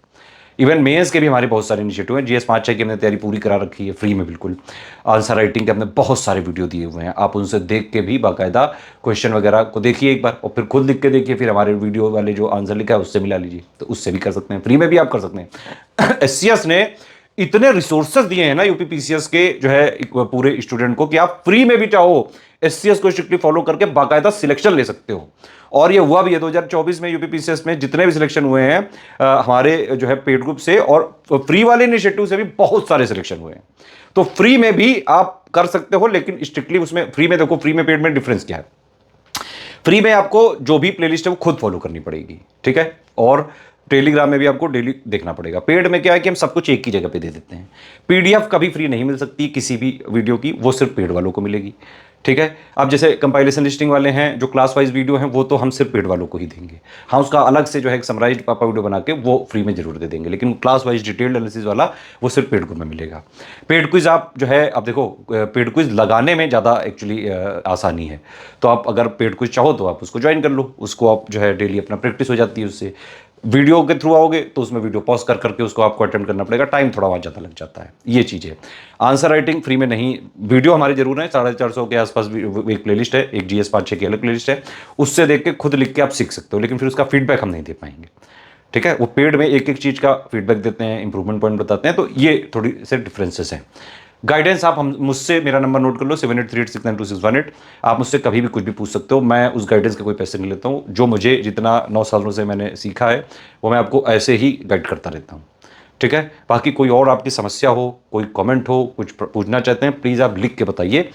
इवन मेंस के भी हमारे बहुत सारे इनिशिएटिव हैं। GS 5-6 की हमने तैयारी पूरी करा रखी है फ्री में बिल्कुल। आंसर राइटिंग के हमने बहुत सारे वीडियो दिए हुए हैं, आप उनसे देख के भी बाकायदा क्वेश्चन वगैरह को देखिए एक बार, और फिर खुद लिख के देखिए, फिर हमारे वीडियो वाले जो आंसर लिखा है उससे मिला लीजिए, तो उससे भी कर सकते हैं, फ्री में भी आप कर सकते हैं। SCS ने इतने रिसोर्सेज दिए हैं ना UPPCS के जो है पूरे स्टूडेंट को, कि आप फ्री में भी चाहो SCS को स्ट्रिक्टली फॉलो करके बाकायदा सिलेक्शन ले सकते हो। और ये हुआ भी है 2024 में UPPCS में जितने भी सिलेक्शन हुए हैं हमारे जो है पेड ग्रुप से और फ्री वाले इनिशिएटिव से भी बहुत सारे सिलेक्शन हुए हैं। तो फ्री में भी आप कर सकते हो, लेकिन स्ट्रिक्टली उसमें फ्री में देखो, फ्री में पेड में डिफरेंस क्या है। फ्री में आपको जो भी प्लेलिस्ट है वो खुद फॉलो करनी पड़ेगी, ठीक है, और टेलीग्राम में भी आपको डेली देखना पड़ेगा। पेड में क्या है कि हम सब कुछ एक ही जगह पे दे देते हैं। PDF कभी फ्री नहीं मिल सकती किसी भी वीडियो की, वो सिर्फ पेड वालों को मिलेगी, ठीक है। अब जैसे कंपाइलेशन लिस्टिंग वाले हैं, जो क्लास वाइज वीडियो हैं, वो तो हम सिर्फ पेड वालों को ही देंगे। हाँ, उसका अलग से जो है एक समराइज्ड पापा वीडियो बना के वो फ्री में जरूर दे देंगे, लेकिन क्लास वाइज डिटेल्ड एनालिसिस वाला वो सिर्फ पेड में मिलेगा। पेड क्विज आप जो है, अब देखो पेड क्विज लगाने में ज़्यादा एक्चुअली आसानी है, तो आप अगर पेड क्विज चाहो तो आप उसको ज्वाइन कर लो, उसको आप जो है डेली अपना प्रैक्टिस हो जाती है उससे। वीडियो के थ्रू आओगे तो उसमें वीडियो पॉज कर करके उसको आपको अटेंड करना पड़ेगा, टाइम थोड़ा वहाँ ज़्यादा लग जाता है, ये चीज़ है। आंसर राइटिंग फ्री में नहीं, वीडियो हमारे जरूर है, 450 के आसपास एक प्लेलिस्ट है, एक GS 5-6 की अलग प्लेलिस्ट है, उससे देख के खुद लिख के आप सीख सकते हो, लेकिन फिर उसका फीडबैक हम नहीं दे पाएंगे, ठीक है। वो पेड में एक एक चीज़ का फीडबैक देते हैं, इंप्रूवमेंट पॉइंट बताते हैं, तो ये थोड़ी से डिफरेंसेस हैं। गाइडेंस आप हम मुझसे, मेरा नंबर नोट कर लो 7838692618, आप मुझसे कभी भी कुछ भी पूछ सकते हो, मैं उस गाइडेंस के कोई पैसे नहीं लेता हूँ। जो मुझे जितना 9 सालों से मैंने सीखा है वो मैं आपको ऐसे ही गाइड करता रहता हूँ, ठीक है। बाकी कोई और आपकी समस्या हो, कोई कमेंट हो, कुछ पूछना चाहते हैं, प्लीज़ आप लिख के बताइए।